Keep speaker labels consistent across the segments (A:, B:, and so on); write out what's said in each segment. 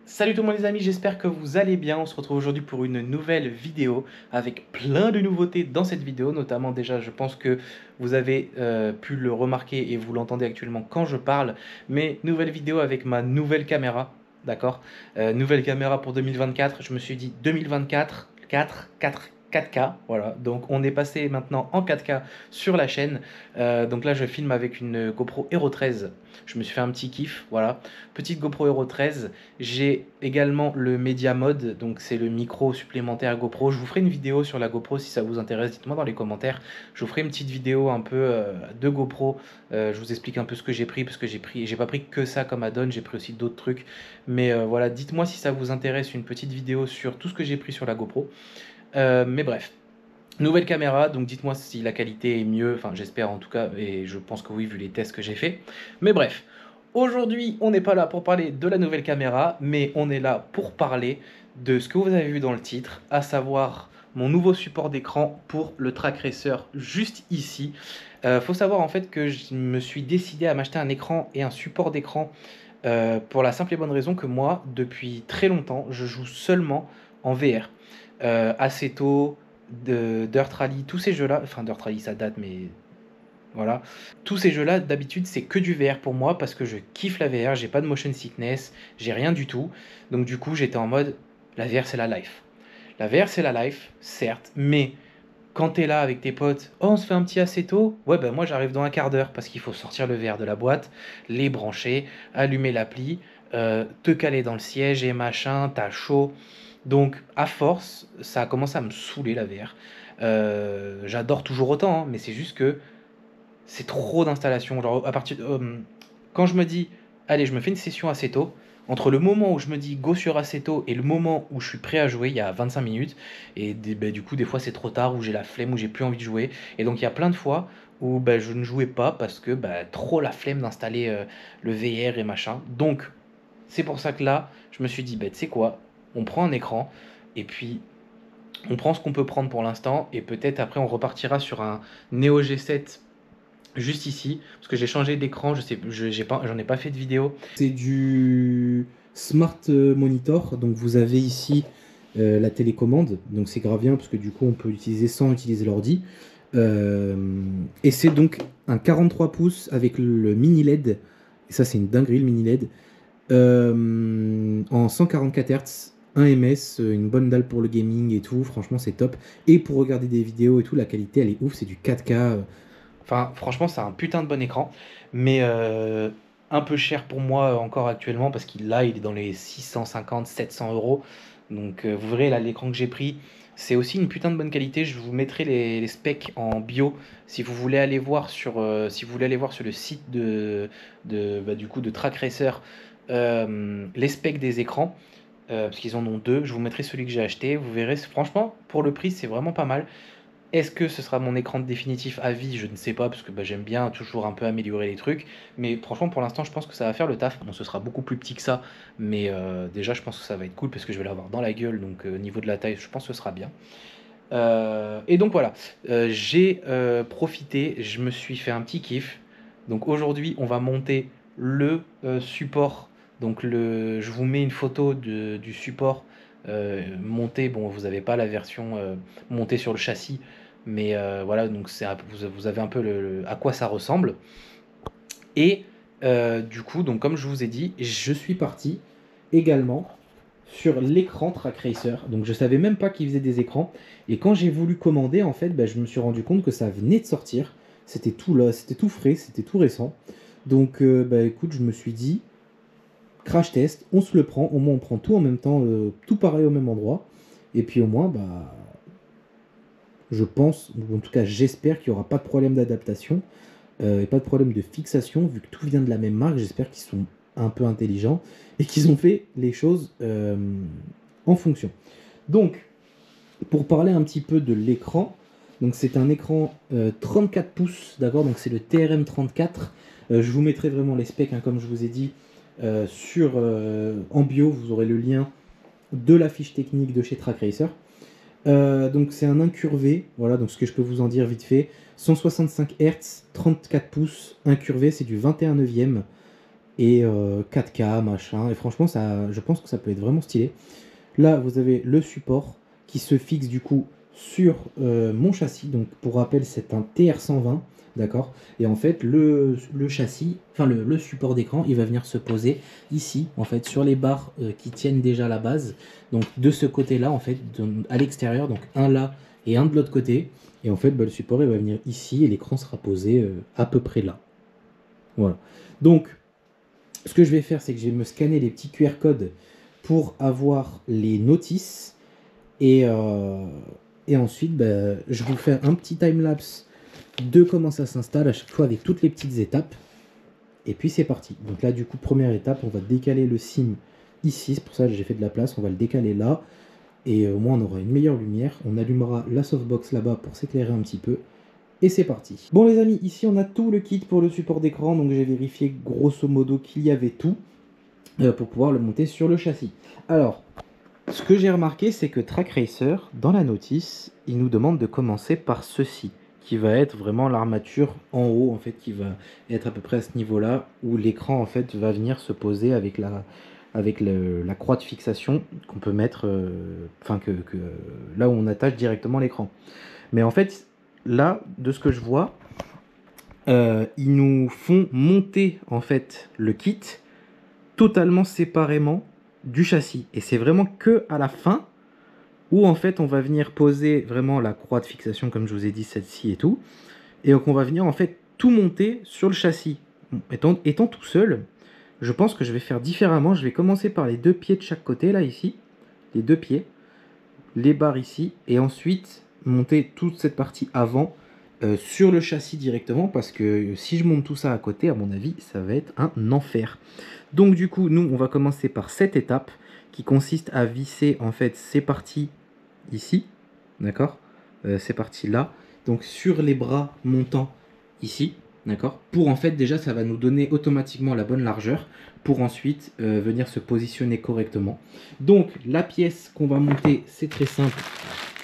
A: Salut tout le monde les amis, j'espère que vous allez bien. On se retrouve aujourd'hui pour une nouvelle vidéo avec plein de nouveautés dans cette vidéo. Notamment déjà, je pense que vous avez pu le remarquer et vous l'entendez actuellement quand je parle. Mais nouvelle vidéo avec ma nouvelle caméra, d'accord. Nouvelle caméra pour 2024. Je me suis dit 2024, 4K, voilà. Donc on est passé maintenant en 4K sur la chaîne. Donc là je filme avec une GoPro Hero 13. Je me suis fait un petit kiff, voilà. Petite GoPro Hero 13. J'ai également le Media Mode, donc c'est le micro supplémentaire GoPro. Je vous ferai une vidéo sur la GoPro si ça vous intéresse, dites-moi dans les commentaires. Je vous ferai une petite vidéo un peu de GoPro. Je vous explique un peu ce que j'ai pris, parce que j'ai pas pris que ça comme add-on, j'ai pris aussi d'autres trucs. Mais voilà, dites-moi si ça vous intéresse, une petite vidéo sur tout ce que j'ai pris sur la GoPro. Mais bref. Nouvelle caméra, donc dites-moi si la qualité est mieux, enfin j'espère en tout cas, et je pense que oui vu les tests que j'ai fait. Mais bref, aujourd'hui on n'est pas là pour parler de la nouvelle caméra, mais on est là pour parler de ce que vous avez vu dans le titre, à savoir mon nouveau support d'écran pour le Track Racer juste ici. Faut savoir en fait que je me suis décidé à m'acheter un écran et un support d'écran pour la simple et bonne raison que moi, depuis très longtemps, je joue seulement en VR. Assetto, Dirt Rally, tous ces jeux-là, enfin Dirt Rally ça date, mais voilà. Tous ces jeux-là, d'habitude, c'est que du VR pour moi parce que je kiffe la VR, j'ai pas de motion sickness, j'ai rien du tout. Donc du coup, j'étais en mode, la VR c'est la life. La VR c'est la life, certes, mais quand t'es là avec tes potes, oh on se fait un petit Assetto, ouais ben moi j'arrive dans un quart d'heure parce qu'il faut sortir le VR de la boîte, les brancher, allumer l'appli, te caler dans le siège et machin, t'as chaud. Donc à force, ça a commencé à me saouler la VR. J'adore toujours autant, hein, mais c'est juste que c'est trop d'installation. Genre, quand je me dis, allez, je me fais une session Assetto, entre le moment où je me dis go sur Assetto et le moment où je suis prêt à jouer, il y a 25 minutes. Et du coup, des fois, c'est trop tard, où j'ai la flemme, où j'ai plus envie de jouer. Et donc, il y a plein de fois où je ne jouais pas parce que trop la flemme d'installer le VR et machin. Donc, c'est pour ça que là, je me suis dit, tu sais quoi, on prend un écran et puis on prend ce qu'on peut prendre pour l'instant et peut-être après on repartira sur un Neo G7 juste ici, parce que j'ai changé d'écran, je sais, j'en ai pas fait de vidéo. C'est du Smart Monitor, donc vous avez ici la télécommande, donc c'est grave bien parce que du coup on peut l'utiliser sans utiliser l'ordi. Et c'est donc un 43 pouces avec le mini LED, et ça c'est une dinguerie le mini LED, en 144 Hz. 1 ms, une bonne dalle pour le gaming et tout, franchement c'est top. Et pour regarder des vidéos et tout, la qualité elle est ouf, c'est du 4K. Enfin, franchement, c'est un putain de bon écran, mais un peu cher pour moi encore actuellement parce qu'il là, il est dans les 650, 700 euros. Donc, vous verrez là, l'écran que j'ai pris, c'est aussi une putain de bonne qualité. Je vous mettrai les specs en bio si vous voulez aller voir sur, si vous voulez aller voir sur le site du coup, de Track Racer les specs des écrans. Parce qu'ils en ont deux, je vous mettrai celui que j'ai acheté. Vous verrez, franchement, pour le prix, c'est vraiment pas mal. Est-ce que ce sera mon écran définitif à vie? Je ne sais pas, parce que j'aime bien toujours un peu améliorer les trucs. Mais franchement, pour l'instant, je pense que ça va faire le taf. Bon, ce sera beaucoup plus petit que ça, mais déjà, je pense que ça va être cool parce que je vais l'avoir dans la gueule. Donc, au niveau de la taille, je pense que ce sera bien. Et donc voilà, j'ai profité, je me suis fait un petit kiff. Donc aujourd'hui, on va monter le support. Donc je vous mets une photo du support monté. Bon, vous n'avez pas la version montée sur le châssis, mais voilà, donc vous avez un peu à quoi ça ressemble. Et du coup, donc comme je vous ai dit, je suis parti également sur l'écran Track Racer. Donc je savais même pas qu'ils faisaient des écrans. Et quand j'ai voulu commander, en fait, je me suis rendu compte que ça venait de sortir. C'était tout là, c'était tout frais, c'était tout récent. Donc écoute, je me suis dit, crash test, on se le prend, au moins on prend tout en même temps, tout pareil au même endroit. Et puis au moins, je pense, ou en tout cas j'espère qu'il n'y aura pas de problème d'adaptation et pas de problème de fixation, vu que tout vient de la même marque. J'espère qu'ils sont un peu intelligents et qu'ils ont fait les choses en fonction. Donc, pour parler un petit peu de l'écran, donc c'est un écran 34 pouces, d'accord, donc c'est le TRM 34. Je vous mettrai vraiment les specs, hein, comme je vous ai dit, en bio, vous aurez le lien de la fiche technique de chez Track Racer. Donc c'est un incurvé, voilà, donc ce que je peux vous en dire vite fait, 165 Hz, 34 pouces, incurvé, c'est du 21 neuvième.
B: et 4K, machin. Et franchement, je pense que ça peut être vraiment stylé. Là, vous avez le support qui se fixe du coup sur mon châssis. Donc, pour rappel, c'est un TR120, d'accord? Et en fait, le châssis, enfin le support d'écran, il va venir se poser ici, en fait, sur les barres qui tiennent déjà la base. Donc, de ce côté-là, en fait, à l'extérieur, donc un là et un de l'autre côté. Et en fait, bah, le support, il va venir ici et l'écran sera posé à peu près là. Voilà. Donc, ce que je vais faire, c'est que je vais me scanner les petits QR codes pour avoir les notices. Et ensuite, bah, je vous fais un petit time-lapse de comment ça s'installe à chaque fois avec toutes les petites étapes. Et puis c'est parti. Donc là, du coup, première étape, on va décaler le sim ici. C'est pour ça que j'ai fait de la place. On va le décaler là. Et au moins, on aura une meilleure lumière. On allumera la softbox là-bas pour s'éclairer un petit peu. Et c'est parti. Bon les amis, ici on a tout le kit pour le support d'écran. Donc j'ai vérifié grosso modo qu'il y avait tout pour pouvoir le monter sur le châssis. Alors, ce que j'ai remarqué, c'est que Track Racer, dans la notice, il nous demande de commencer par ceci, qui va être vraiment l'armature en haut, en fait, qui va être à peu près à ce niveau-là, où l'écran, en fait, va venir se poser avec la croix de fixation qu'on peut mettre, enfin, là où on attache directement l'écran. Mais en fait, là, de ce que je vois, ils nous font monter, en fait, le kit totalement séparément du châssis. Et c'est vraiment que à la fin où en fait on va venir poser vraiment la croix de fixation comme je vous ai dit, celle-ci et tout, et donc on va venir en fait tout monter sur le châssis. Étant tout seul, je pense que je vais faire différemment. Je vais commencer par les deux pieds de chaque côté là ici, les deux pieds, les barres ici, et ensuite monter toute cette partie avant sur le châssis directement, parce que si je monte tout ça à côté, à mon avis ça va être un enfer. Donc du coup, nous, on va commencer par cette étape qui consiste à visser en fait ces parties ici, d'accord, ces parties là, donc sur les bras montants ici, d'accord, pour en fait déjà ça va nous donner automatiquement la bonne largeur pour ensuite venir se positionner correctement. Donc la pièce qu'on va monter, c'est très simple,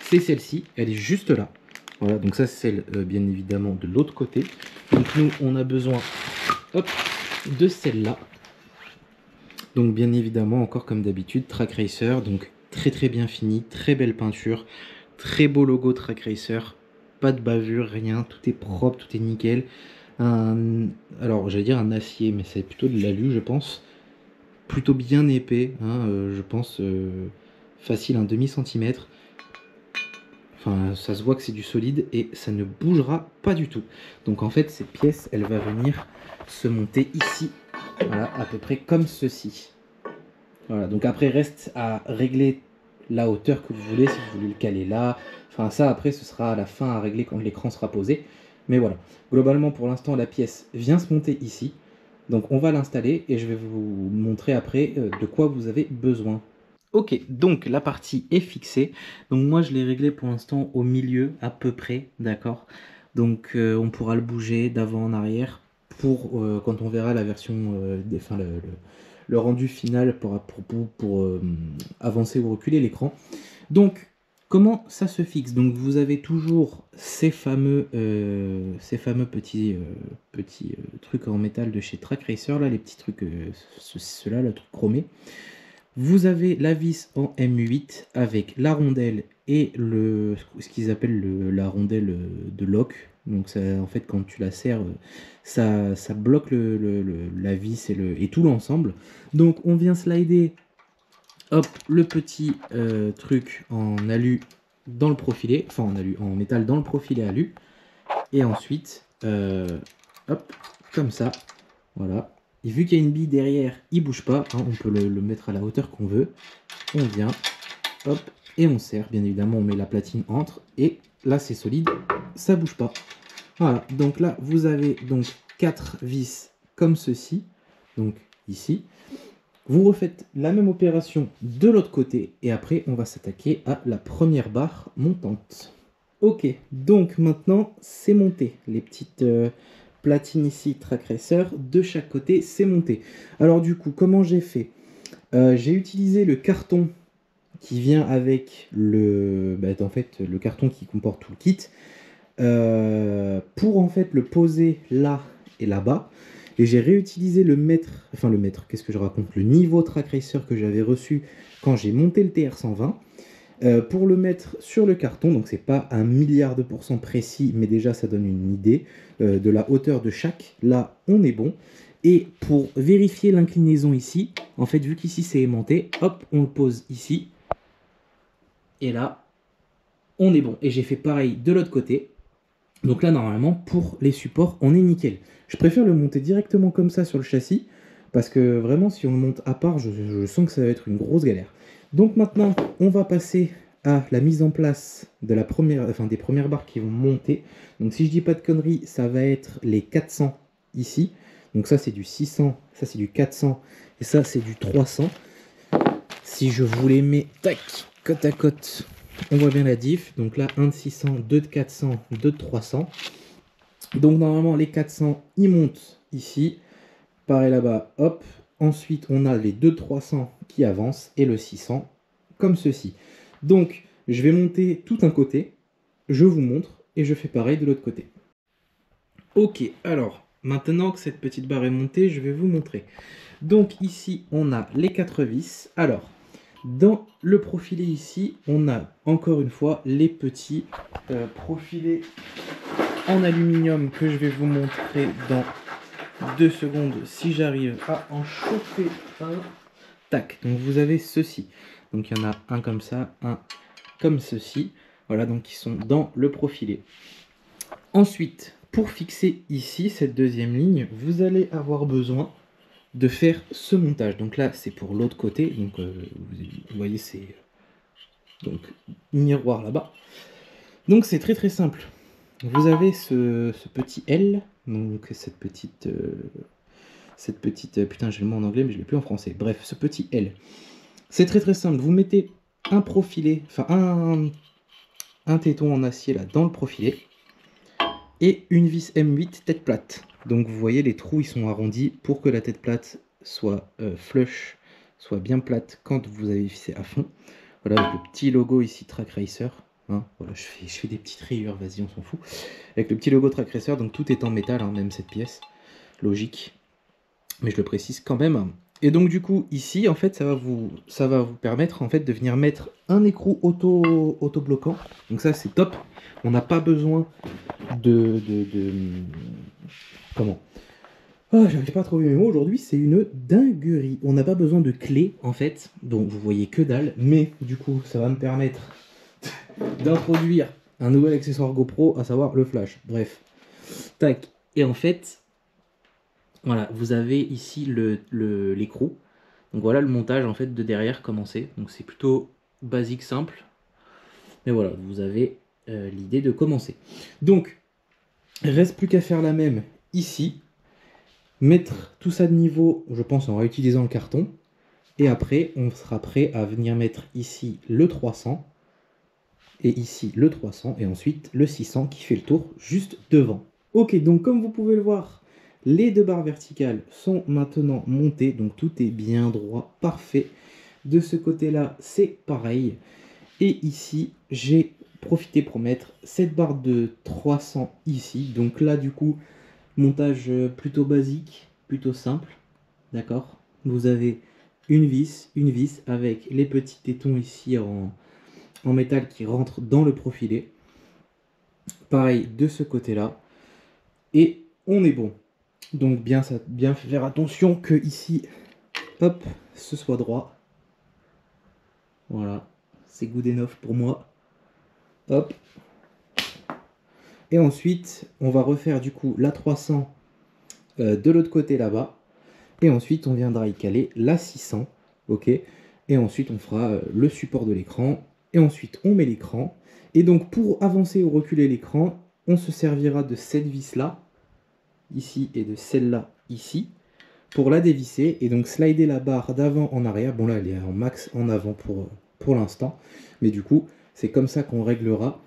B: c'est celle-ci, elle est juste là. Voilà, donc ça c'est celle bien évidemment de l'autre côté. Donc nous on a besoin, hop, de celle-là. Donc bien évidemment, encore comme d'habitude, Track Racer, donc très très bien fini, très belle peinture, très beau logo Track Racer, pas de bavure, rien, tout est propre, tout est nickel. Alors j'allais dire un acier, mais c'est plutôt de l'alu je pense, plutôt bien épais, hein, je pense facile un demi-centimètre. Enfin, ça se voit que c'est du solide et ça ne bougera pas du tout. Donc en fait, cette pièce, elle va venir se monter ici, voilà, à peu près comme ceci. Voilà, donc après, reste à régler la hauteur que vous voulez, si vous voulez le caler là. Enfin, ça, après, ce sera à la fin à régler quand l'écran sera posé. Mais voilà, globalement, pour l'instant, la pièce vient se monter ici. Donc on va l'installer et je vais vous montrer après de quoi vous avez besoin. Ok, donc la partie est fixée. Donc moi je l'ai réglé pour l'instant au milieu à peu près, d'accord. Donc on pourra le bouger d'avant en arrière pour quand on verra la version, enfin le rendu final pour avancer ou reculer l'écran. Donc comment ça se fixe? Donc vous avez toujours ces fameux petits trucs en métal de chez Track Racer, là, les petits trucs, ceux-là, le truc chromé. Vous avez la vis en M8 avec la rondelle et ce qu'ils appellent la rondelle de lock. Donc ça, en fait, quand tu la serres, ça bloque la vis et tout l'ensemble. Donc on vient slider, hop, le petit truc en alu dans le profilet, enfin en métal dans le profilet alu. Et ensuite, hop, comme ça, voilà. Et vu qu'il y a une bille derrière, il bouge pas, hein, on peut le mettre à la hauteur qu'on veut. On vient, hop, et on serre. Bien évidemment, on met la platine entre, et là c'est solide, ça bouge pas. Voilà, donc là vous avez donc 4 vis comme ceci, donc ici. Vous refaites la même opération de l'autre côté, et après on va s'attaquer à la première barre montante. Ok, donc maintenant c'est monté. Les petites platines ici, Track Racer, de chaque côté, c'est monté. Alors du coup, comment j'ai fait? J'ai utilisé le carton qui vient avec en fait, le carton qui comporte tout le kit pour en fait le poser là et là-bas. Et j'ai réutilisé le qu'est-ce que je raconte, le niveau Track Racer que j'avais reçu quand j'ai monté le TR120 pour le mettre sur le carton. Donc c'est pas un milliard de pourcents précis, mais déjà ça donne une idée de la hauteur de chaque. Là, on est bon. Et pour vérifier l'inclinaison ici, en fait, vu qu'ici c'est aimanté, hop, on le pose ici. Et là, on est bon. Et j'ai fait pareil de l'autre côté. Donc là, normalement, pour les supports, on est nickel. Je préfère le monter directement comme ça sur le châssis, parce que vraiment, si on le monte à part, je sens que ça va être une grosse galère. Donc maintenant, on va passer à la mise en place de la des premières barres qui vont monter. Donc si je dis pas de conneries, ça va être les 400 ici. Donc ça, c'est du 600, ça, c'est du 400, et ça, c'est du 300. Si je vous les mets, tac, côte à côte, on voit bien la diff. Donc là, 1 de 600, 2 de 400, 2 de 300. Donc normalement, les 400, ils montent ici. Pareil là-bas, hop. Ensuite, on a les 2 de 300 qui avancent et le 600 comme ceci. Donc, je vais monter tout un côté. Je vous montre et je fais pareil de l'autre côté. Ok, alors, maintenant que cette petite barre est montée, je vais vous montrer. Donc ici, on a les 4 vis. Alors, dans le profilé ici, on a encore une fois les petits profilés en aluminium que je vais vous montrer dans 2 secondes si j'arrive à en chauffer un. Tac, donc vous avez ceci. Donc il y en a un comme ça, un comme ceci. Voilà, donc ils sont dans le profilé. Ensuite, pour fixer ici cette deuxième ligne, vous allez avoir besoin de faire ce montage. Donc là, c'est pour l'autre côté. Donc vous voyez, c'est donc miroir là-bas. Donc c'est très très simple. Vous avez ce petit L, donc cette petite putain, j'ai le mot en anglais mais je l'ai plus en français. Bref, ce petit L. C'est très très simple. Vous mettez un profilé, enfin un téton en acier là dans le profilé et une vis M8 tête plate. Donc vous voyez, les trous ils sont arrondis pour que la tête plate soit flush, soit bien plate quand vous avez vissé à fond. Voilà, avec le petit logo ici Track Racer. Hein, voilà, je fais des petites rayures, vas-y, on s'en fout. Avec le petit logo Track Racer, donc tout est en métal, hein, même cette pièce. Logique. Mais je le précise quand même. Et donc du coup, ici, en fait, ça va vous permettre en fait de venir mettre un écrou auto-bloquant. Donc ça, c'est top. On n'a pas besoin comment? Oh, j'arrive pas à trouver mes mots aujourd'hui, c'est une dinguerie. On n'a pas besoin de clé, en fait, donc vous voyez que dalle, mais du coup, ça va me permettre d'introduire un nouvel accessoire GoPro, à savoir le flash. Bref, tac. Et en fait, voilà, vous avez ici l'écrou. Donc voilà le montage en fait de derrière commencé. Donc c'est plutôt basique, simple. Mais voilà, vous avez l'idée de commencer. Donc, reste plus qu'à faire la même ici. Mettre tout ça de niveau, je pense, en réutilisant le carton. Et après, on sera prêt à venir mettre ici le 300. Et ici le 300. Et ensuite le 600 qui fait le tour juste devant. Ok, donc comme vous pouvez le voir, les deux barres verticales sont maintenant montées. Donc tout est bien droit, parfait. De ce côté-là, c'est pareil. Et ici, j'ai profité pour mettre cette barre de 300 ici. Donc là, du coup, montage plutôt basique, plutôt simple. D'accord? Vous avez une vis avec les petits tétons ici en métal qui rentrent dans le profilé. Pareil de ce côté-là. Et on est bon. Donc bien faire attention que ici, hop, ce soit droit. Voilà, c'est good enough pour moi. Hop. Et ensuite, on va refaire du coup la 300 de l'autre côté là-bas. Et ensuite, on viendra y caler la 600. Ok. Et ensuite, on fera le support de l'écran. Et ensuite, on met l'écran. Et donc, pour avancer ou reculer l'écran, on se servira de cette vis-là, ici, et de celle-là, ici, pour la dévisser. Et donc, slider la barre d'avant en arrière. Bon, là, elle est en max en avant pour l'instant. Mais du coup, c'est comme ça qu'on réglera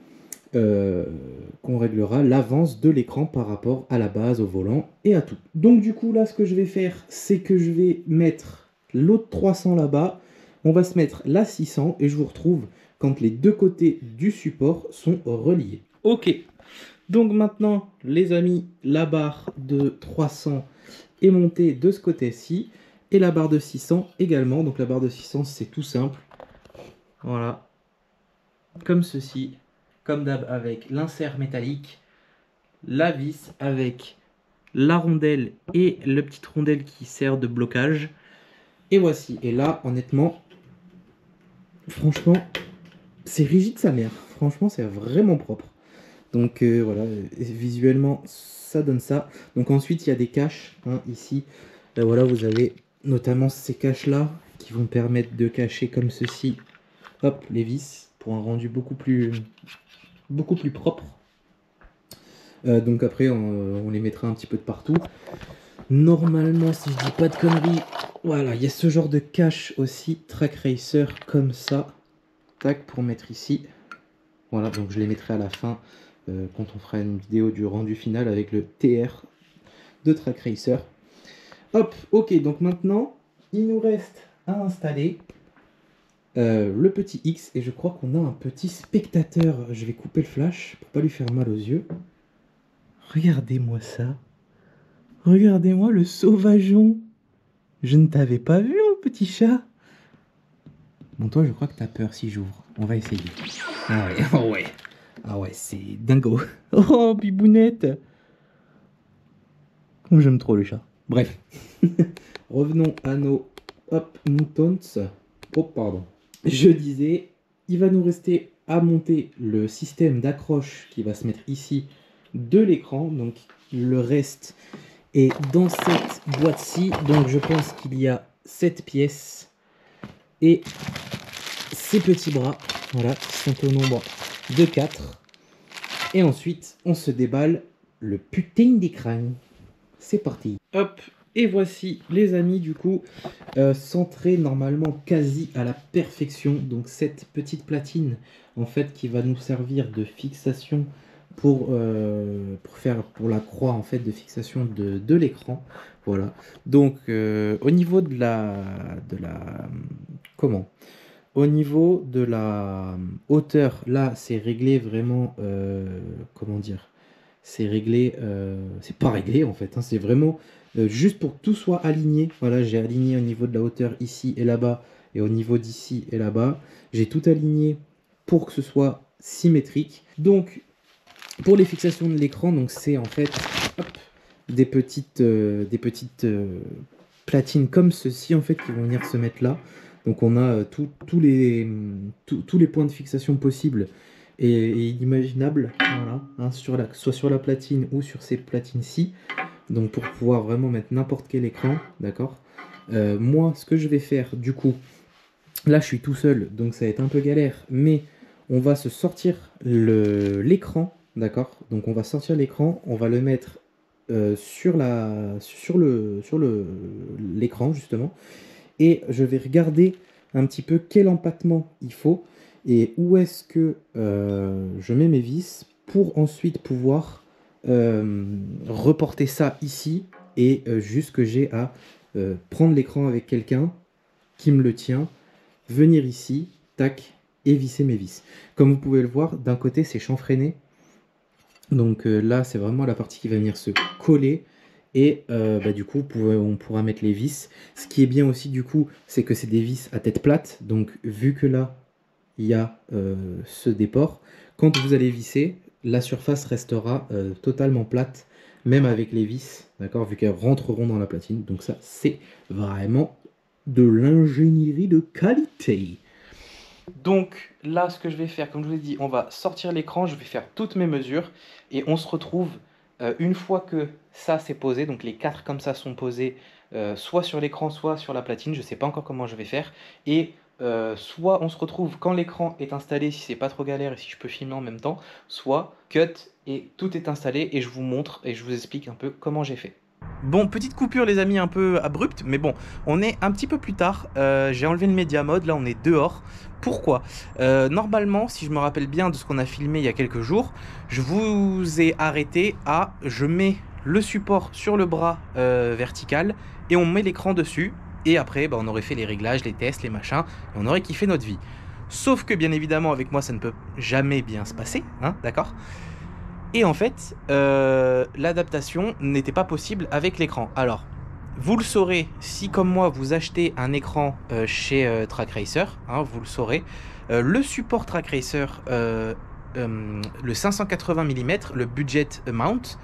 B: l'avance de l'écran par rapport à la base, au volant et à tout. Donc du coup là ce que je vais faire, c'est que je vais mettre l'autre 300 là-bas, on va se mettre la 600 et je vous retrouve quand les deux côtés du support sont reliés. Ok, donc maintenant les amis, la barre de 300 est montée de ce côté-ci. Et la barre de 600 également. Donc la barre de 600, c'est tout simple. Voilà. Comme ceci. Comme d'hab avec l'insert métallique, la vis avec la rondelle et la petite rondelle qui sert de blocage. Et voici. Et là, honnêtement, franchement, c'est rigide sa mère. Franchement, c'est vraiment propre. Donc voilà, visuellement, ça donne ça. Donc ensuite, il y a des caches, hein, ici. Là, voilà, vous avez notamment ces caches-là qui vont permettre de cacher comme ceci, hop, les vis, pour un rendu beaucoup plus propre. Donc après, on les mettra un petit peu de partout. Normalement, si je dis pas de conneries, voilà, il y a ce genre de cache aussi, Track Racer, comme ça. Tac, pour mettre ici. Voilà, donc je les mettrai à la fin, quand on fera une vidéo du rendu final avec le TR de Track Racer. Hop, ok, donc maintenant, il nous reste à installer le petit X. Et je crois qu'on a un petit spectateur. Je vais couper le flash pour pas lui faire mal aux yeux. Regardez-moi ça. Regardez-moi le sauvageon. Je ne t'avais pas vu, mon petit chat. Bon, toi, je crois que t'as peur si j'ouvre. On va essayer. Ah ouais, oh ouais. Ah ouais, c'est dingo. Oh, bibounette. Comme j'aime trop les chats. Bref. Revenons à nos moutons. Oh, pardon. Je disais, il va nous rester à monter le système d'accroche qui va se mettre ici de l'écran. Donc, le reste est dans cette boîte-ci. Donc, je pense qu'il y a 7 pièces. Et ces petits bras, voilà, qui sont au nombre de 4. Et ensuite, on se déballe le putain d'écran. C'est parti. Hop, et voici les amis, du coup, centré normalement quasi à la perfection. Donc cette petite platine, en fait, qui va nous servir de fixation pour la croix, en fait, de fixation de l'écran. Voilà. Donc au niveau de la au niveau de la hauteur, là, c'est réglé vraiment, comment dire, c'est réglé, c'est pas réglé en fait, hein, c'est vraiment juste pour que tout soit aligné. Voilà, j'ai aligné au niveau de la hauteur ici et là-bas, et au niveau d'ici et là-bas. J'ai tout aligné pour que ce soit symétrique. Donc, pour les fixations de l'écran, donc c'est en fait hop, des petites platines comme ceci en fait qui vont venir se mettre là. Donc on a tous les points de fixation possibles et inimaginables, voilà, hein, soit sur la platine ou sur ces platines-ci. Donc pour pouvoir vraiment mettre n'importe quel écran, d'accord. Moi, ce que je vais faire, du coup, là je suis tout seul, donc ça va être un peu galère, mais on va se sortir l'écran, d'accord. Donc on va sortir l'écran, on va le mettre sur l'écran justement. Et je vais regarder un petit peu quel empattement il faut et où est-ce que je mets mes vis pour ensuite pouvoir reporter ça ici et juste que j'ai à prendre l'écran avec quelqu'un qui me le tient, venir ici, tac, et visser mes vis. Comme vous pouvez le voir, d'un côté c'est chanfreiné, donc là c'est vraiment la partie qui va venir se coller. Et du coup, on pourra mettre les vis. Ce qui est bien aussi, du coup, c'est que c'est des vis à tête plate. Donc, vu que là, il y a ce déport, quand vous allez visser, la surface restera totalement plate, même avec les vis, d'accord, vu qu'elles rentreront dans la platine. Donc ça, c'est vraiment de l'ingénierie de qualité. Donc là, ce que je vais faire, comme je vous ai dit, on va sortir l'écran, je vais faire toutes mes mesures, et on se retrouve une fois que ça c'est posé, donc les 4 comme ça sont posés, soit sur l'écran, soit sur la platine, je ne sais pas encore comment je vais faire, et soit on se retrouve quand l'écran est installé, si c'est pas trop galère et si je peux filmer en même temps, soit cut et tout est installé et je vous montre et je vous explique un peu comment j'ai fait. Bon, petite coupure les amis, un peu abrupte, mais bon, on est un petit peu plus tard, j'ai enlevé le média mode, là on est dehors. Pourquoi normalement, si je me rappelle bien de ce qu'on a filmé il y a quelques jours, je vous ai arrêté à, je mets le support sur le bras vertical et on met l'écran dessus, et après on aurait fait les réglages, les tests, les machins, et on aurait kiffé notre vie. Sauf que bien évidemment avec moi ça ne peut jamais bien se passer, hein, d'accord ? Et en fait, l'adaptation n'était pas possible avec l'écran. Alors,
A: vous le saurez si, comme moi, vous achetez un écran chez Track Racer, hein, vous le saurez. Le support Track Racer, le 580 mm, le budget mount,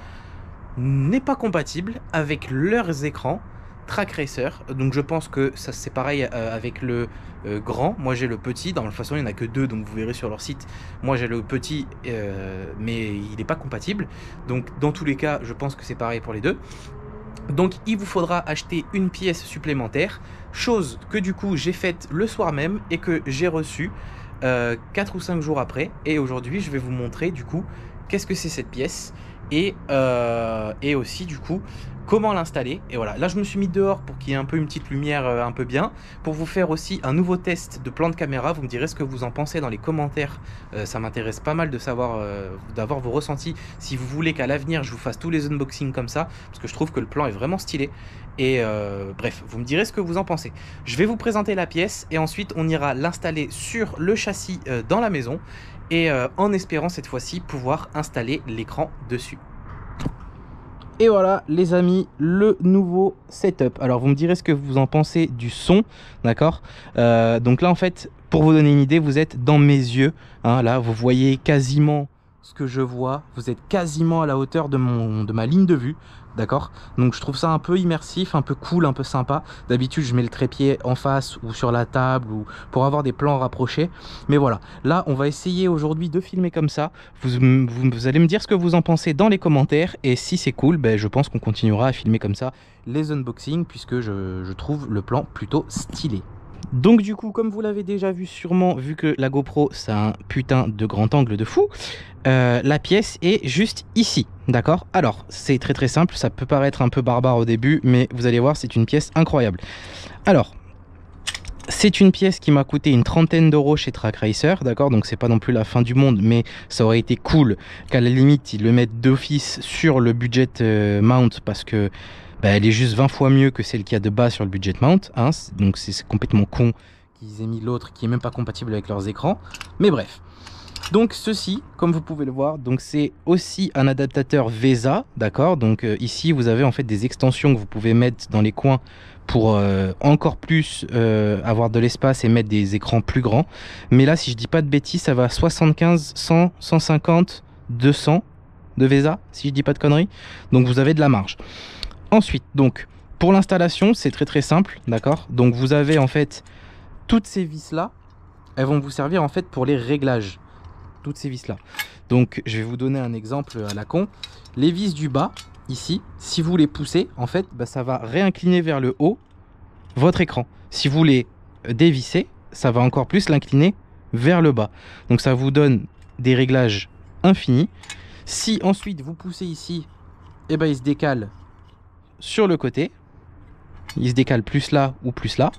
A: n'est pas compatible avec leurs écrans Track Racer. Donc je pense que ça c'est pareil avec le grand. Moi j'ai le petit, dans la façon il n'y en a que deux, donc vous verrez sur leur site. Moi j'ai le petit, mais il n'est pas compatible. Donc dans tous les cas, je pense que c'est pareil pour les deux. Donc il vous faudra acheter une pièce supplémentaire, chose que du coup j'ai faite le soir même et que j'ai reçue 4 ou 5 jours après. Et aujourd'hui je vais vous montrer du coup qu'est-ce que c'est cette pièce et aussi du coup comment l'installer. Et voilà, là je me suis mis dehors pour qu'il y ait un peu une petite lumière un peu bien, pour vous faire aussi un nouveau test de plan de caméra. Vous me direz ce que vous en pensez dans les commentaires, ça m'intéresse pas mal de savoir, d'avoir vos ressentis, si vous voulez qu'à l'avenir je vous fasse tous les unboxings comme ça, parce que je trouve que le plan est vraiment stylé. Et bref, vous me direz ce que vous en pensez. Je vais vous présenter la pièce et ensuite on ira l'installer sur le châssis dans la maison, et en espérant cette fois-ci pouvoir installer l'écran dessus. Et voilà les amis, le nouveau setup. Alors vous me direz ce que vous en pensez du son, d'accord. Donc là en fait, pour vous donner une idée, vous êtes dans mes yeux, hein, là vous voyez quasiment ce que je vois, vous êtes quasiment à la hauteur de ma ligne de vue, d'accord. Donc je trouve ça un peu immersif, un peu cool, un peu sympa. D'habitude je mets le trépied en face ou sur la table ou pour avoir des plans rapprochés, mais voilà, là on va essayer aujourd'hui de filmer comme ça. Vous allez me dire ce que vous en pensez dans les commentaires, et si c'est cool, ben, je pense qu'on continuera à filmer comme ça les unboxings, puisque je trouve le plan plutôt stylé. Donc du coup, comme vous l'avez déjà vu sûrement, vu que la GoPro c'est un putain de grand angle de fou, la pièce est juste ici, d'accord. Alors c'est très très simple, ça peut paraître un peu barbare au début, mais vous allez voir, c'est une pièce incroyable. Alors c'est une pièce qui m'a coûté une trentaine d'euros chez Track Racer, d'accord. Donc c'est pas non plus la fin du monde, mais ça aurait été cool qu'à la limite ils le mettent d'office sur le budget mount, parce que bah, elle est juste 20 fois mieux que celle qu'il y a de base sur le budget mount, hein. Donc c'est complètement con qu'ils aient mis l'autre qui est même pas compatible avec leurs écrans. Mais bref. Donc ceci, comme vous pouvez le voir, donc c'est aussi un adaptateur VESA, d'accord. Donc ici vous avez en fait des extensions que vous pouvez mettre dans les coins pour encore plus avoir de l'espace et mettre des écrans plus grands. Mais là, si je dis pas de bêtises, ça va à 75, 100, 150, 200 de VESA, si je dis pas de conneries. Donc vous avez de la marge. Ensuite, donc, pour l'installation, c'est très très simple, d'accord. Donc vous avez en fait toutes ces vis là, elles vont vous servir en fait pour les réglages, toutes ces vis là. Donc je vais vous donner un exemple à la con. Les vis du bas, ici, si vous les poussez, en fait, bah, ça va réincliner vers le haut votre écran. Si vous les dévissez, ça va encore plus l'incliner vers le bas. Donc ça vous donne des réglages infinis. Si ensuite vous poussez ici, et ben il se décale sur le côté, il se décale plus là ou plus là,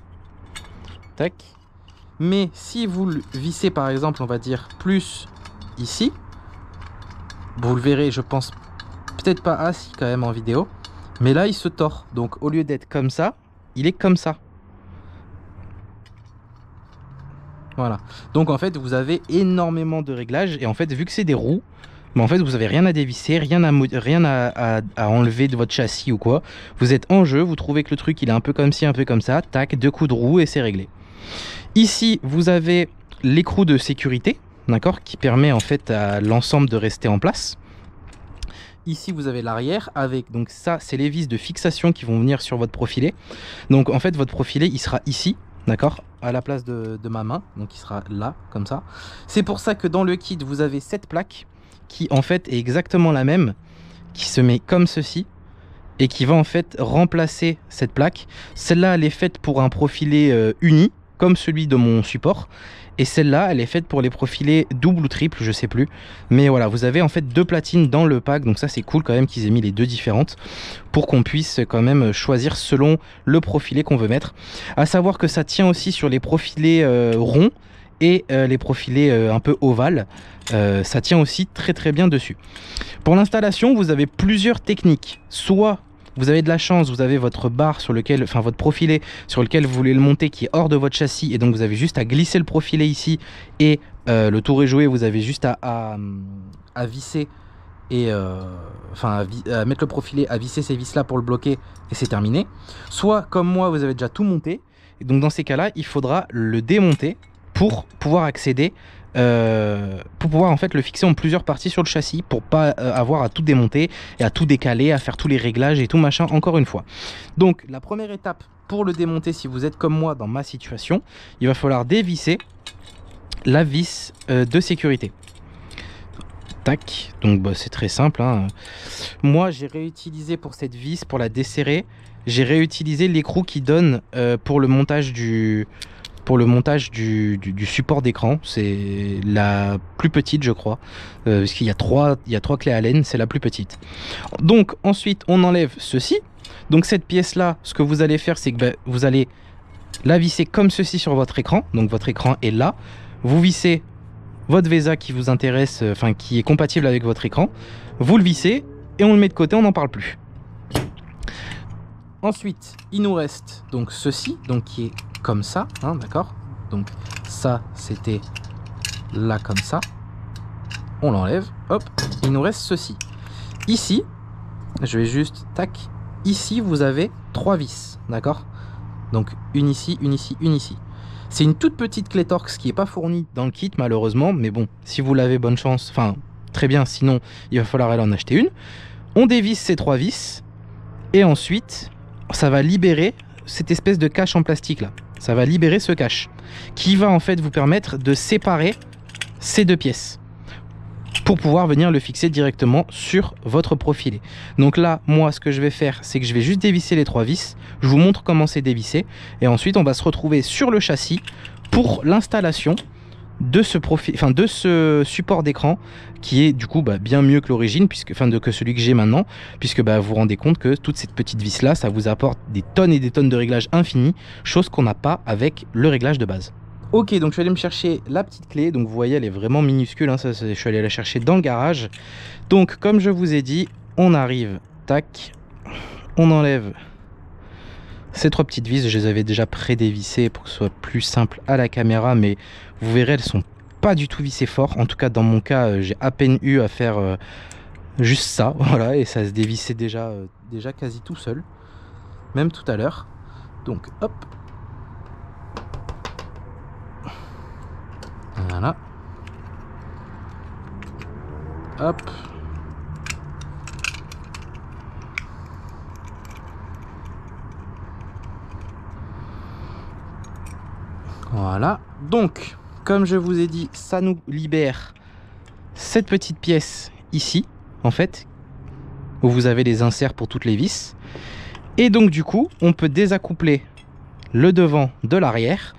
A: tac. Mais si vous le vissez par exemple, on va dire plus ici, vous le verrez, je pense peut-être pas assis quand même en vidéo, mais là il se tord. Donc au lieu d'être comme ça, il est comme ça. Voilà. Donc en fait vous avez énormément de réglages, et en fait vu que c'est des roues, mais en fait vous avez rien à dévisser, rien à enlever de votre châssis ou quoi. Vous êtes en jeu, vous trouvez que le truc il est un peu comme ci, un peu comme ça, tac, 2 coups de roue et c'est réglé. Ici vous avez l'écrou de sécurité, d'accord, qui permet en fait à l'ensemble de rester en place. Ici vous avez l'arrière avec, donc ça c'est les vis de fixation qui vont venir sur votre profilet. Donc en fait votre profilet il sera ici, d'accord, à la place de ma main, donc il sera là comme ça. C'est pour ça que dans le kit vous avez cette plaque qui en fait est exactement la même, qui se met comme ceci et qui va en fait remplacer cette plaque. Celle-là elle est faite pour un profilet uni comme celui de mon support, et celle-là elle est faite pour les profilés double ou triple, je sais plus, mais voilà, vous avez en fait 2 platines dans le pack. Donc ça c'est cool quand même qu'ils aient mis les 2 différentes pour qu'on puisse quand même choisir selon le profilet qu'on veut mettre. À savoir que ça tient aussi sur les profilés ronds et les profilés un peu ovales, ça tient aussi très très bien dessus. Pour l'installation vous avez plusieurs techniques. Soit vous avez de la chance, vous avez votre barre sur lequel, enfin votre profilet sur lequel vous voulez le monter qui est hors de votre châssis, et donc vous avez juste à glisser le profilet ici et le tour est joué. Vous avez juste à visser et enfin à mettre le profilet, à visser ces vis là pour le bloquer et c'est terminé. Soit comme moi vous avez déjà tout monté, et donc dans ces cas là il faudra le démonter pour pouvoir accéder, pour pouvoir en fait le fixer en plusieurs parties sur le châssis pour pas avoir à tout démonter et à tout décaler, à faire tous les réglages et tout machin encore une fois. Donc la première étape pour le démonter, si vous êtes comme moi dans ma situation, il va falloir dévisser la vis de sécurité. Tac, donc bah, c'est très simple, hein. Moi j'ai réutilisé pour cette vis, pour la desserrer, j'ai réutilisé l'écrou qui donne pour le montage du support d'écran. C'est la plus petite je crois, parce qu'il y a trois clés Allen, c'est la plus petite. Donc ensuite on enlève ceci. Donc cette pièce là, ce que vous allez faire c'est que bah, vous allez la visser comme ceci sur votre écran. Donc votre écran est là, vous vissez votre VESA qui vous intéresse, enfin qui est compatible avec votre écran, vous le vissez et on le met de côté, on n'en parle plus. Ensuite il nous reste donc ceci, donc qui est comme ça, hein, d'accord. Donc ça c'était là comme ça, on l'enlève, hop, il nous reste ceci. Ici, je vais juste, tac, ici vous avez 3 vis, d'accord. Donc une ici, une ici, une ici. C'est une toute petite clé Torx qui n'est pas fournie dans le kit malheureusement, mais bon, si vous l'avez, bonne chance, enfin très bien, sinon il va falloir aller en acheter une. On dévisse ces 3 vis et ensuite ça va libérer cette espèce de cache en plastique là. Ça va libérer ce cache qui va en fait vous permettre de séparer ces deux pièces pour pouvoir venir le fixer directement sur votre profilet. Donc là, moi, ce que je vais faire, c'est que je vais juste dévisser les 3 vis. Je vous montre comment c'est dévissé. Et ensuite, on va se retrouver sur le châssis pour l'installation de ce support d'écran qui est du coup bien mieux que l'origine, que celui que j'ai maintenant, puisque vous vous rendez compte que toute cette petite vis là, ça vous apporte des tonnes et des tonnes de réglages infinis, chose qu'on n'a pas avec le réglage de base. Ok, donc je suis allé me chercher la petite clé, donc vous voyez elle est vraiment minuscule, hein, je suis allé la chercher dans le garage. Donc comme je vous ai dit, on arrive, tac, on enlève ces 3 petites vis, je les avais déjà pré-dévissées pour que ce soit plus simple à la caméra, mais vous verrez elles sont pas du tout vissées fort. En tout cas dans mon cas, j'ai à peine eu à faire juste ça, voilà, et ça se dévissait déjà quasi tout seul, même tout à l'heure. Donc hop. Voilà. Hop. Voilà. Donc, comme je vous ai dit, ça nous libère cette petite pièce ici, en fait, où vous avez les inserts pour toutes les vis. Et donc, du coup, on peut désaccoupler le devant de l'arrière.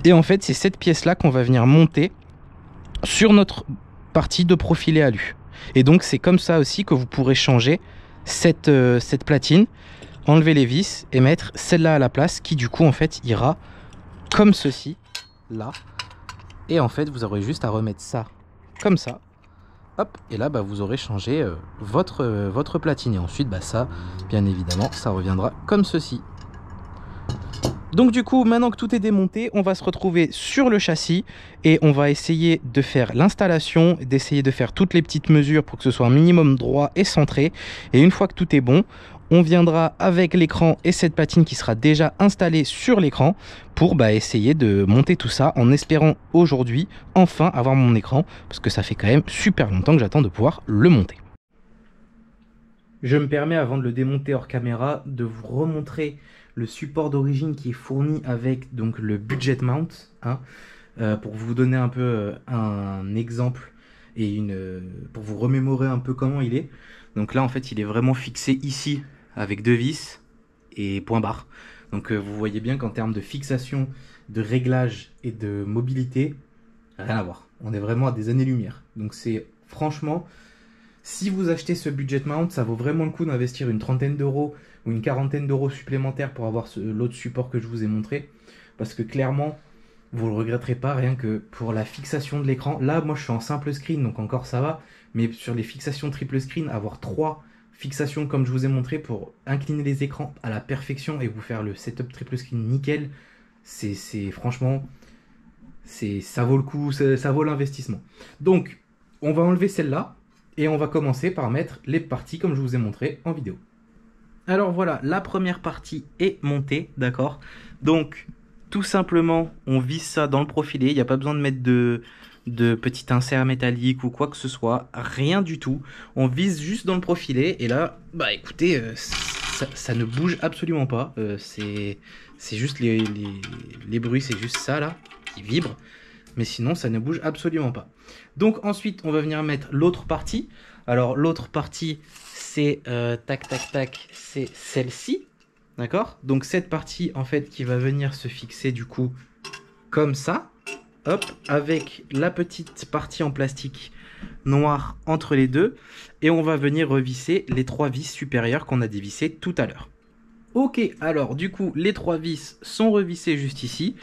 A: Et en fait, c'est cette pièce-là qu'on va venir monter sur notre partie de profilet alu. Et donc, c'est comme ça aussi que vous pourrez changer cette platine, enlever les vis et mettre celle-là à la place qui, du coup, en fait, ira comme ceci, là. Et en fait, vous aurez juste à remettre ça comme ça. Hop, et là, vous aurez changé votre platine. Et ensuite, ça, bien évidemment, ça reviendra comme ceci. Donc du coup, maintenant que tout est démonté, on va se retrouver sur le châssis et on va essayer de faire l'installation, d'essayer de faire toutes les petites mesures pour que ce soit un minimum droit et centré. Et une fois que tout est bon, on viendra avec l'écran et cette platine qui sera déjà installée sur l'écran pour essayer de monter tout ça en espérant aujourd'hui enfin avoir mon écran parce que ça fait quand même super longtemps que j'attends de pouvoir le monter. Je me permets, avant de le démonter hors caméra, de vous remontrer le support d'origine qui est fourni avec donc le budget mount, hein, pour vous donner un peu un exemple et pour vous remémorer un peu comment il est. Donc là en fait il est vraiment fixé ici avec 2 vis et point barre. Donc vous voyez bien qu'en termes de fixation, de réglage et de mobilité, rien à voir. On est vraiment à des années-lumière. Donc c'est franchement, si vous achetez ce budget mount, ça vaut vraiment le coup d'investir une trentaine d'euros ou une quarantaine d'euros supplémentaires pour avoir l'autre support que je vous ai montré. Parce que clairement, vous ne le regretterez pas, rien que pour la fixation de l'écran. Là, moi je suis en simple screen, donc encore ça va. Mais sur les fixations triple screen, avoir 3 fixations comme je vous ai montré pour incliner les écrans à la perfection et vous faire le setup triple screen nickel, c'est franchement, ça vaut le coup, ça vaut l'investissement. Donc, on va enlever celle-là. Et on va commencer par mettre les parties comme je vous ai montré en vidéo. Alors voilà, la première partie est montée, d'accord? Donc, tout simplement, on visse ça dans le profilé. Il n'y a pas besoin de mettre de petit insert métallique ou quoi que ce soit. Rien du tout. On visse juste dans le profilé. Et là, bah écoutez, ça ne bouge absolument pas. C'est juste les bruits, c'est juste ça là, qui vibre. Mais sinon, ça ne bouge absolument pas. Donc ensuite, on va venir mettre l'autre partie. Alors l'autre partie, c'est tac tac tac, c'est celle-ci, d'accord? Donc cette partie en fait qui va venir se fixer du coup comme ça, hop, avec la petite partie en plastique noir entre les deux, et on va venir revisser les 3 vis supérieures qu'on a dévissées tout à l'heure. Ok, alors du coup les 3 vis sont revissées juste ici.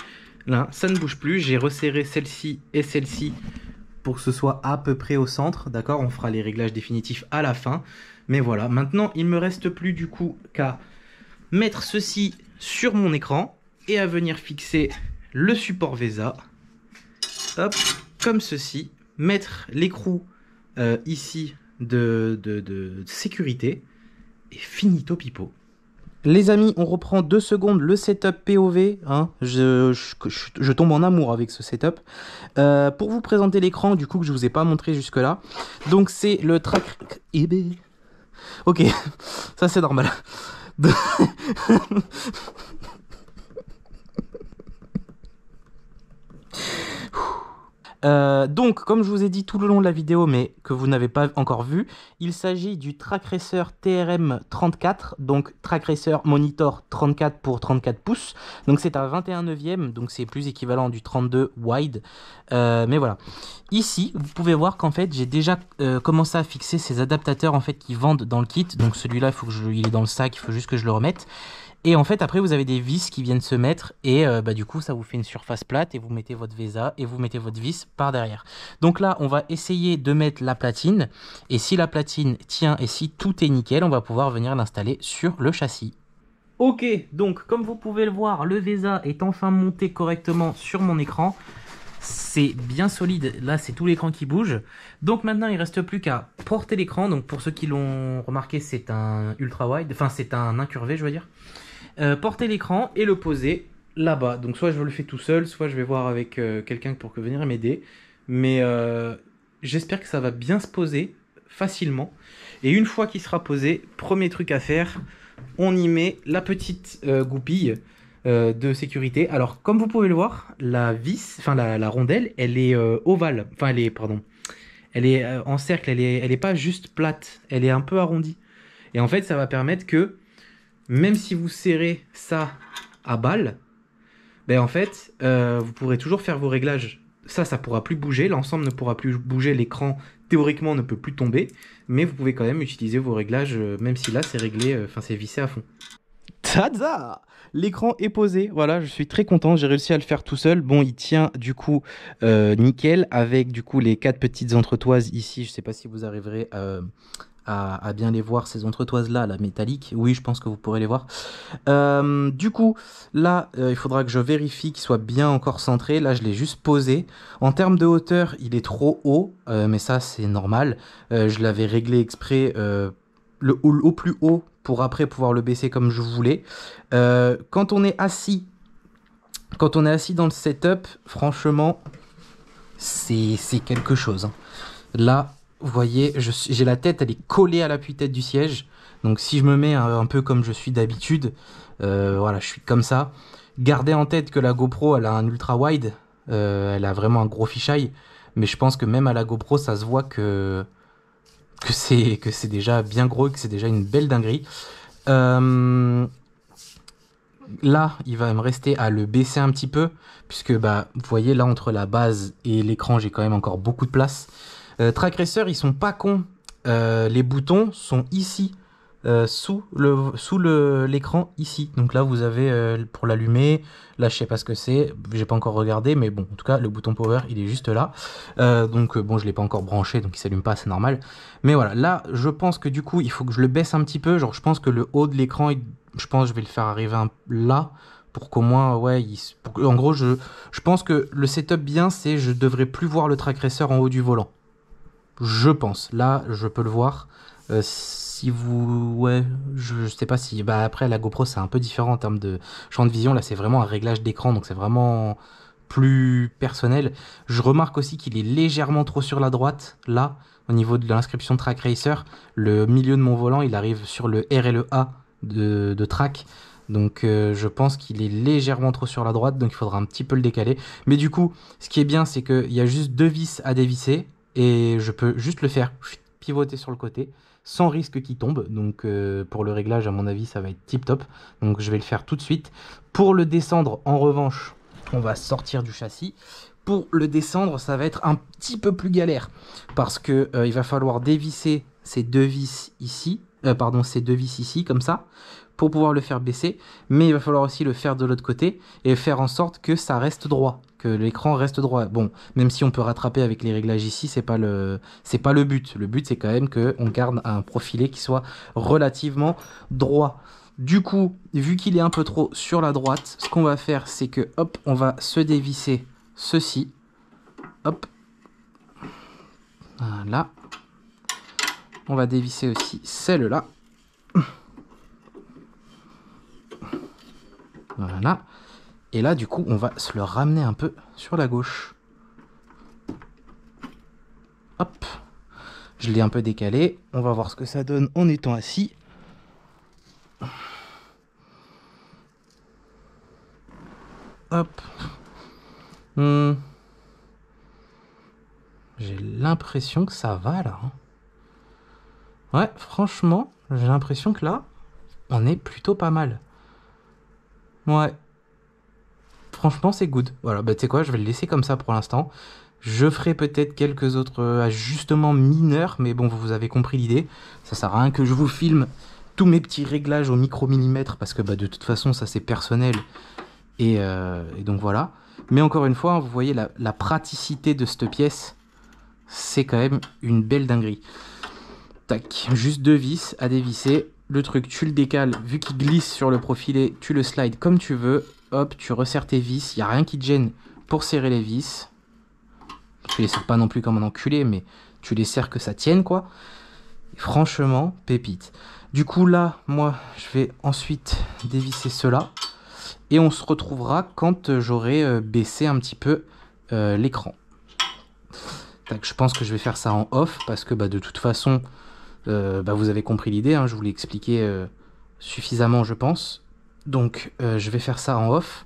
A: Là, ça ne bouge plus. J'ai resserré celle-ci et celle-ci pour que ce soit à peu près au centre, d'accord? On fera les réglages définitifs à la fin. Mais voilà, maintenant, il me reste plus du coup qu'à mettre ceci sur mon écran et à venir fixer le support VESA. Hop, comme ceci. Mettre l'écrou ici de sécurité. Et finito pipo. Les amis, on reprend 2 secondes le setup POV. Hein. Je tombe en amour avec ce setup. Pour vous présenter l'écran, du coup, que je vous ai pas montré jusque-là. Donc, c'est le track... Ok, ça c'est normal. Donc, comme je vous ai dit tout le long de la vidéo, mais que vous n'avez pas encore vu, il s'agit du Trackracer TRM34, donc Trackracer Monitor 34 pour 34 pouces. Donc c'est un 21/9, donc c'est plus équivalent du 32 wide. Mais voilà. Ici, vous pouvez voir qu'en fait, j'ai déjà commencé à fixer ces adaptateurs en fait qui vendent dans le kit. Donc celui-là, il est dans le sac, il faut juste que je le remette. Et en fait, après, vous avez des vis qui viennent se mettre et du coup, ça vous fait une surface plate et vous mettez votre VESA et vous mettez votre vis par derrière. Donc là, on va essayer de mettre la platine et si la platine tient et si tout est nickel, on va pouvoir venir l'installer sur le châssis. Ok, donc comme vous pouvez le voir, le VESA est enfin monté correctement sur mon écran. C'est bien solide, là c'est tout l'écran qui bouge. Donc maintenant il ne reste plus qu'à porter l'écran. Donc pour ceux qui l'ont remarqué, c'est un ultra wide, enfin c'est un incurvé je veux dire. Porter l'écran et le poser là-bas. Donc soit je le fais tout seul, soit je vais voir avec quelqu'un pour venir m'aider. Mais j'espère que ça va bien se poser facilement. Et une fois qu'il sera posé, premier truc à faire, on y met la petite goupille de sécurité. Alors comme vous pouvez le voir, la vis, enfin la rondelle, elle est ovale. Enfin elle est, pardon, elle est en cercle, elle est pas juste plate, elle est un peu arrondie. Et en fait ça va permettre que même si vous serrez ça à balle, ben en fait, vous pourrez toujours faire vos réglages. Ça pourra plus bouger, l'ensemble ne pourra plus bouger, l'écran théoriquement ne peut plus tomber, mais vous pouvez quand même utiliser vos réglages, même si là c'est réglé, enfin c'est vissé à fond. Tada! L'écran est posé, voilà, je suis très content, j'ai réussi à le faire tout seul. Bon, il tient du coup nickel, avec du coup les 4 petites entretoises ici, je sais pas si vous arriverez à bien les voir, ces entretoises là, la métallique. Oui, je pense que vous pourrez les voir. Du coup, là, il faudra que je vérifie qu'il soit bien encore centré. Là, je l'ai juste posé. En termes de hauteur, il est trop haut, mais ça, c'est normal. Je l'avais réglé exprès au plus haut pour après pouvoir le baisser comme je voulais. Quand on est assis dans le setup, franchement, c'est quelque chose. Hein. Là, vous voyez, j'ai la tête, elle est collée à l'appui-tête du siège. Donc si je me mets un peu comme je suis d'habitude, voilà, je suis comme ça. Gardez en tête que la GoPro, elle a un ultra wide. Elle a vraiment un gros fisheye. Mais je pense que même à la GoPro, ça se voit que c'est déjà bien gros et que c'est déjà une belle dinguerie. Là, il va me rester à le baisser un petit peu. Puisque bah, vous voyez, là, entre la base et l'écran, j'ai quand même encore beaucoup de place. Trackracer, ils sont pas cons. Les boutons sont ici, sous l'écran ici. Donc là, vous avez pour l'allumer. Là, je sais pas ce que c'est. J'ai pas encore regardé, mais bon, en tout cas, le bouton power, il est juste là. Donc bon, je l'ai pas encore branché, donc il s'allume pas, c'est normal. Mais voilà, là, je pense que du coup, il faut que je le baisse un petit peu. Genre, je pense que le haut de l'écran, je pense que je vais le faire arriver là. Pour qu'au moins, ouais, en gros, je pense que le setup bien, c'est je devrais plus voir le Trackracer en haut du volant. Je pense. Là, je peux le voir. Si vous... Ouais, je sais pas si... Bah après, la GoPro, c'est un peu différent en termes de champ de vision. Là, c'est vraiment un réglage d'écran, donc c'est vraiment plus personnel. Je remarque aussi qu'il est légèrement trop sur la droite, là, au niveau de l'inscription Track Racer. Le milieu de mon volant, il arrive sur le R et le A de track. Donc je pense qu'il est légèrement trop sur la droite, donc il faudra un petit peu le décaler. Mais du coup, ce qui est bien, c'est qu'il y a juste 2 vis à dévisser, et je peux juste le faire pivoter sur le côté, sans risque qu'il tombe. Donc pour le réglage, à mon avis, ça va être tip top. Donc je vais le faire tout de suite. Pour le descendre, en revanche, on va sortir du châssis. Pour le descendre, ça va être un petit peu plus galère, parce que il va falloir dévisser ces 2 vis ici, ces 2 vis ici, comme ça, pour pouvoir le faire baisser, mais il va falloir aussi le faire de l'autre côté et faire en sorte que ça reste droit, que l'écran reste droit. Bon, même si on peut rattraper avec les réglages ici, c'est pas le but. Le but, c'est quand même que on garde un profilé qui soit relativement droit. Du coup, vu qu'il est un peu trop sur la droite, ce qu'on va faire, c'est que hop, on va se dévisser ceci. Hop. Voilà. On va dévisser aussi celle-là. Voilà. Et là, du coup, on va se le ramener un peu sur la gauche. Hop. Je l'ai un peu décalé. On va voir ce que ça donne en étant assis. Hop. J'ai l'impression que ça va, là. Ouais, franchement, j'ai l'impression que là, on est plutôt pas mal. Ouais. Franchement, c'est good. Voilà, bah tu sais quoi, je vais le laisser comme ça pour l'instant. Je ferai peut-être quelques autres ajustements mineurs, mais bon, vous avez compris l'idée. Ça sert à rien que je vous filme tous mes petits réglages au micro-millimètre, parce que bah, de toute façon, ça c'est personnel. Et donc voilà. Mais encore une fois, vous voyez la praticité de cette pièce, c'est quand même une belle dinguerie. Tac, juste 2 vis à dévisser. Le truc, tu le décales, vu qu'il glisse sur le profilé, tu le slides comme tu veux. Hop, tu resserres tes vis, il n'y a rien qui te gêne pour serrer les vis. Tu les serres pas non plus comme un enculé, mais tu les serres que ça tienne, quoi. Et franchement, pépite. Du coup, là, moi, je vais ensuite dévisser cela. Et on se retrouvera quand j'aurai baissé un petit peu l'écran. Je pense que je vais faire ça en off, parce que bah, de toute façon, vous avez compris l'idée, hein, je vous l'ai expliqué suffisamment, je pense. Donc, je vais faire ça en off.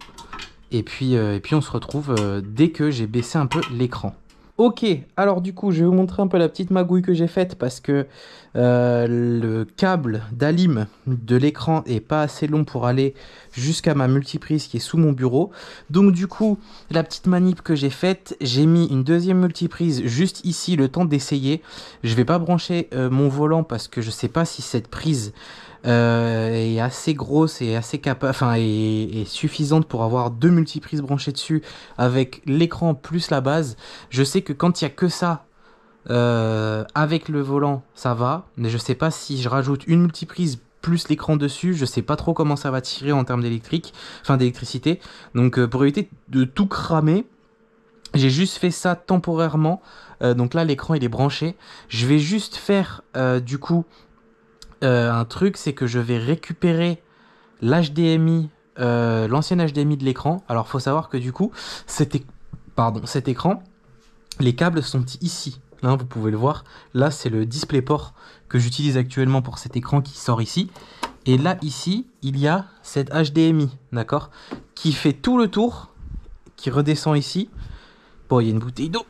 A: Et puis on se retrouve dès que j'ai baissé un peu l'écran. Ok, alors du coup, je vais vous montrer un peu la petite magouille que j'ai faite, parce que le câble d'alim de l'écran est pas assez long pour aller jusqu'à ma multiprise qui est sous mon bureau. Donc du coup, la petite manip que j'ai faite, j'ai mis une deuxième multiprise juste ici, le temps d'essayer. Je vais pas brancher mon volant parce que je sais pas si cette prise est assez grosse et assez est suffisante pour avoir 2 multiprises branchées dessus avec l'écran plus la base. Je sais que quand il y a que ça avec le volant, ça va, mais je sais pas si je rajoute une multiprise plus l'écran dessus, je sais pas trop comment ça va tirer en termes d'électricité. Donc pour éviter de tout cramer, j'ai juste fait ça temporairement. Donc là, l'écran il est branché. Je vais juste faire du coup un truc, c'est que je vais récupérer l'HDMI, l'ancien HDMI de l'écran. Alors faut savoir que du coup, cet écran, les câbles sont ici. Là, vous pouvez le voir. Là, c'est le DisplayPort que j'utilise actuellement pour cet écran qui sort ici. Et là, ici, il y a cette HDMI, d'accord, qui fait tout le tour, qui redescend ici. Bon, il y a une bouteille d'eau,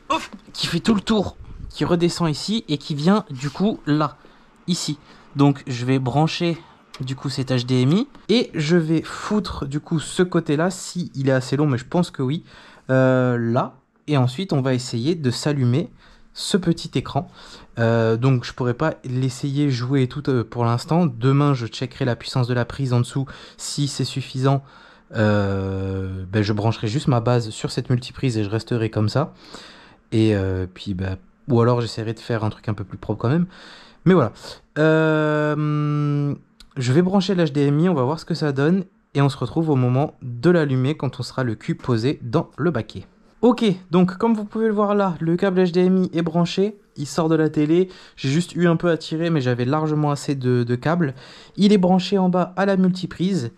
A: qui fait tout le tour, qui redescend ici et qui vient du coup là, ici. Donc, je vais brancher du coup cet HDMI et je vais foutre du coup ce côté-là, si il est assez long, mais je pense que oui, là. Et ensuite, on va essayer de s'allumer ce petit écran. Donc, je pourrais pas l'essayer jouer et tout pour l'instant. Demain, je checkerai la puissance de la prise en dessous. Si c'est suffisant, je brancherai juste ma base sur cette multiprise et je resterai comme ça. Et puis, ou alors j'essaierai de faire un truc un peu plus propre quand même. Mais voilà. Je vais brancher l'HDMI, on va voir ce que ça donne. Et on se retrouve au moment de l'allumer quand on sera le cul posé dans le baquet. Ok, donc comme vous pouvez le voir là, le câble HDMI est branché. il sort de la télé. J'ai juste eu un peu à tirer, mais j'avais largement assez de câbles. Il est branché en bas à la multiprise.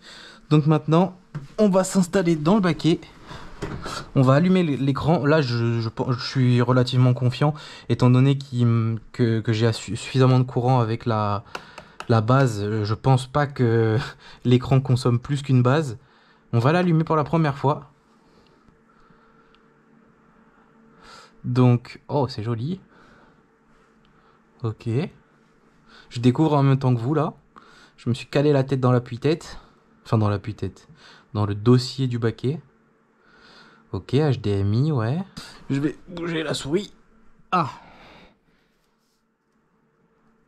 A: Donc maintenant, on va s'installer dans le baquet. On va allumer l'écran. Là, je suis relativement confiant, étant donné que j'ai suffisamment de courant avec la base. Je pense pas que l'écran consomme plus qu'une base. On va l'allumer pour la première fois. Donc, oh, c'est joli. Ok. Je découvre en même temps que vous, là. Je me suis calé la tête dans l'appui-tête. Enfin, dans l'appui-tête. Dans le dossier du baquet. Ok, HDMI, ouais. Je vais bouger la souris. Ah.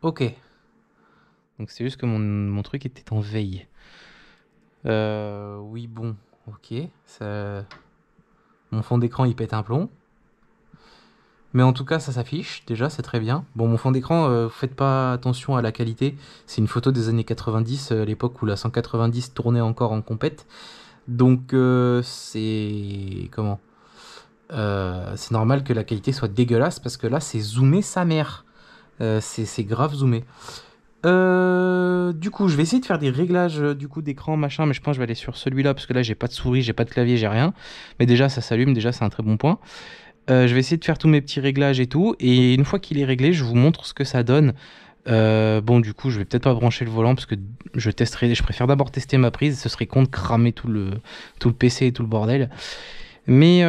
A: Ok. Donc c'est juste que mon truc était en veille. Oui, bon. Ok. Ça... Mon fond d'écran, il pète un plomb. Mais en tout cas, ça s'affiche. Déjà, c'est très bien. Bon, mon fond d'écran, faites pas attention à la qualité. C'est une photo des années 90, l'époque où la 190 tournait encore en compète. Donc, c'est... Comment c'est normal que la qualité soit dégueulasse parce que là c'est zoomé sa mère. C'est grave zoomé. Du coup je vais essayer de faire des réglages du coup d'écran machin, mais je pense que je vais aller sur celui-là parce que là j'ai pas de souris, j'ai pas de clavier, j'ai rien. Mais déjà ça s'allume, déjà c'est un très bon point. Je vais essayer de faire tous mes petits réglages et tout, et une fois qu'il est réglé je vous montre ce que ça donne. Bon du coup je vais peut-être pas brancher le volant parce que je préfère d'abord tester ma prise, ce serait con de cramer tout le PC et tout le bordel. Mais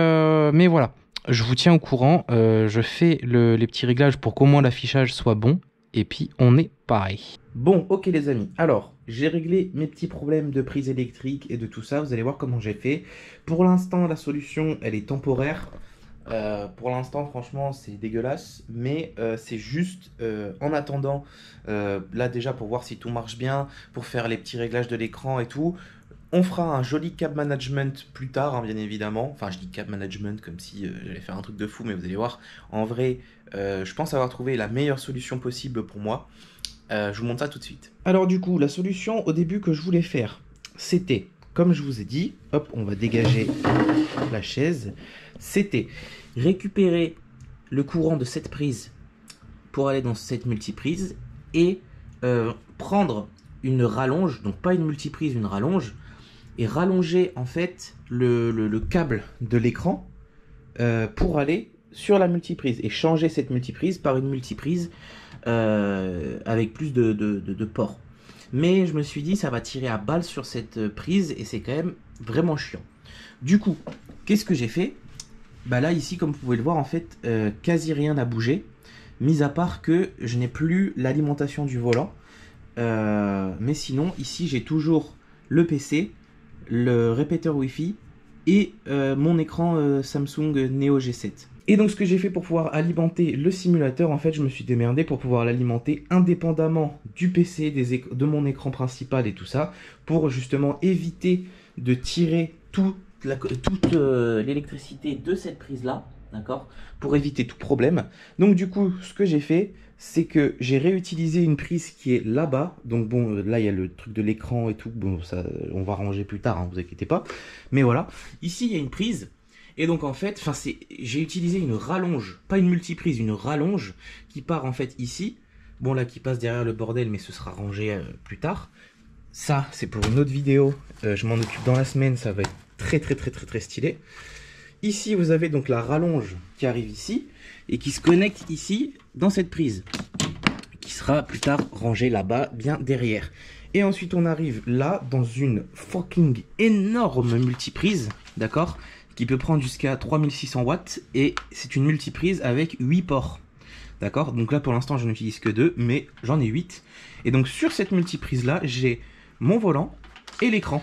A: voilà, je vous tiens au courant, je fais les petits réglages pour qu'au moins l'affichage soit bon, et puis on est pareil. Bon, ok les amis, alors j'ai réglé mes petits problèmes de prise électrique et de tout ça, vous allez voir comment j'ai fait. Pour l'instant, la solution, elle est temporaire. Pour l'instant, franchement, c'est dégueulasse, mais c'est juste en attendant, là déjà pour voir si tout marche bien, pour faire les petits réglages de l'écran et tout. On fera un joli cab management plus tard, hein, bien évidemment. Enfin, je dis cab management comme si j'allais faire un truc de fou, mais vous allez voir. En vrai, je pense avoir trouvé la meilleure solution possible pour moi. Je vous montre ça tout de suite. Alors du coup, la solution au début que je voulais faire, c'était, comme je vous ai dit, hop, on va dégager la chaise. C'était récupérer le courant de cette prise pour aller dans cette multiprise et prendre une rallonge, donc pas une multiprise, une rallonge, et rallonger en fait le câble de l'écran pour aller sur la multiprise et changer cette multiprise par une multiprise avec plus de ports. Mais je me suis dit ça va tirer à balle sur cette prise et c'est quand même vraiment chiant. Du coup, qu'est-ce que j'ai fait? Bah là ici comme vous pouvez le voir en fait quasi rien n'a bougé, mis à part que je n'ai plus l'alimentation du volant. Mais sinon ici j'ai toujours le PC, le répéteur Wi-Fi et mon écran Samsung Neo G7. Et donc ce que j'ai fait pour pouvoir alimenter le simulateur, en fait je me suis démerdé pour pouvoir l'alimenter indépendamment du PC, de mon écran principal et tout ça, pour justement éviter de tirer toute l'électricité de cette prise là, d'accord, pour éviter tout problème. Donc du coup ce que j'ai fait, c'est que j'ai réutilisé une prise qui est là-bas. Donc bon, là il y a le truc de l'écran et tout. Bon, ça, on va ranger plus tard, hein, vous inquiétez pas. Mais voilà, ici il y a une prise. Et donc en fait, j'ai utilisé une rallonge, pas une multiprise, une rallonge qui part en fait ici. Bon là qui passe derrière le bordel, mais ce sera rangé plus tard. Ça, c'est pour une autre vidéo. Je m'en occupe dans la semaine, ça va être très stylé. Ici, vous avez donc la rallonge qui arrive ici et qui se connecte ici dans cette prise qui sera plus tard rangée là-bas, bien derrière. Et ensuite, on arrive là dans une fucking énorme multiprise, d'accord, qui peut prendre jusqu'à 3600 watts et c'est une multiprise avec 8 ports. D'accord, donc là pour l'instant je n'utilise que 2, mais j'en ai 8. Et donc sur cette multiprise là, j'ai mon volant et l'écran.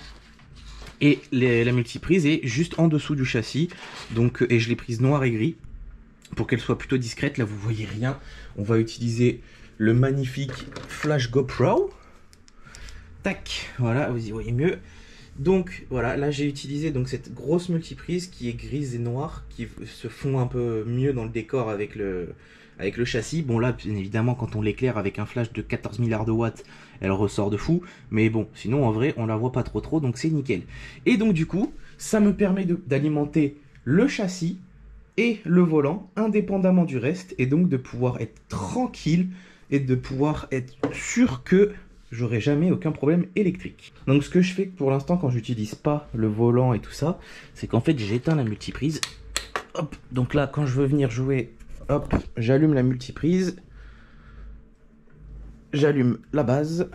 A: Et la multiprise est juste en dessous du châssis. Donc, et je l'ai prise noir et gris pour qu'elle soit plutôt discrète. Là vous voyez rien. On va utiliser le magnifique flash GoPro. Tac, voilà, vous y voyez mieux. Donc voilà, là j'ai utilisé donc cette grosse multiprise qui est grise et noire, qui se fond un peu mieux dans le décor avec le châssis. Bon là, bien évidemment, quand on l'éclaire avec un flash de 14 milliards de watts, elle ressort de fou. Mais bon, sinon en vrai, on la voit pas trop, donc c'est nickel. Et donc du coup, ça me permet d'alimenter le châssis et le volant indépendamment du reste, et donc de pouvoir être tranquille et de pouvoir être sûr que j'aurai jamais aucun problème électrique. Donc ce que je fais pour l'instant quand j'utilise pas le volant et tout ça, c'est qu'en fait j'éteins la multiprise. Hop, donc là quand je veux venir jouer, hop, j'allume la multiprise, j'allume la base,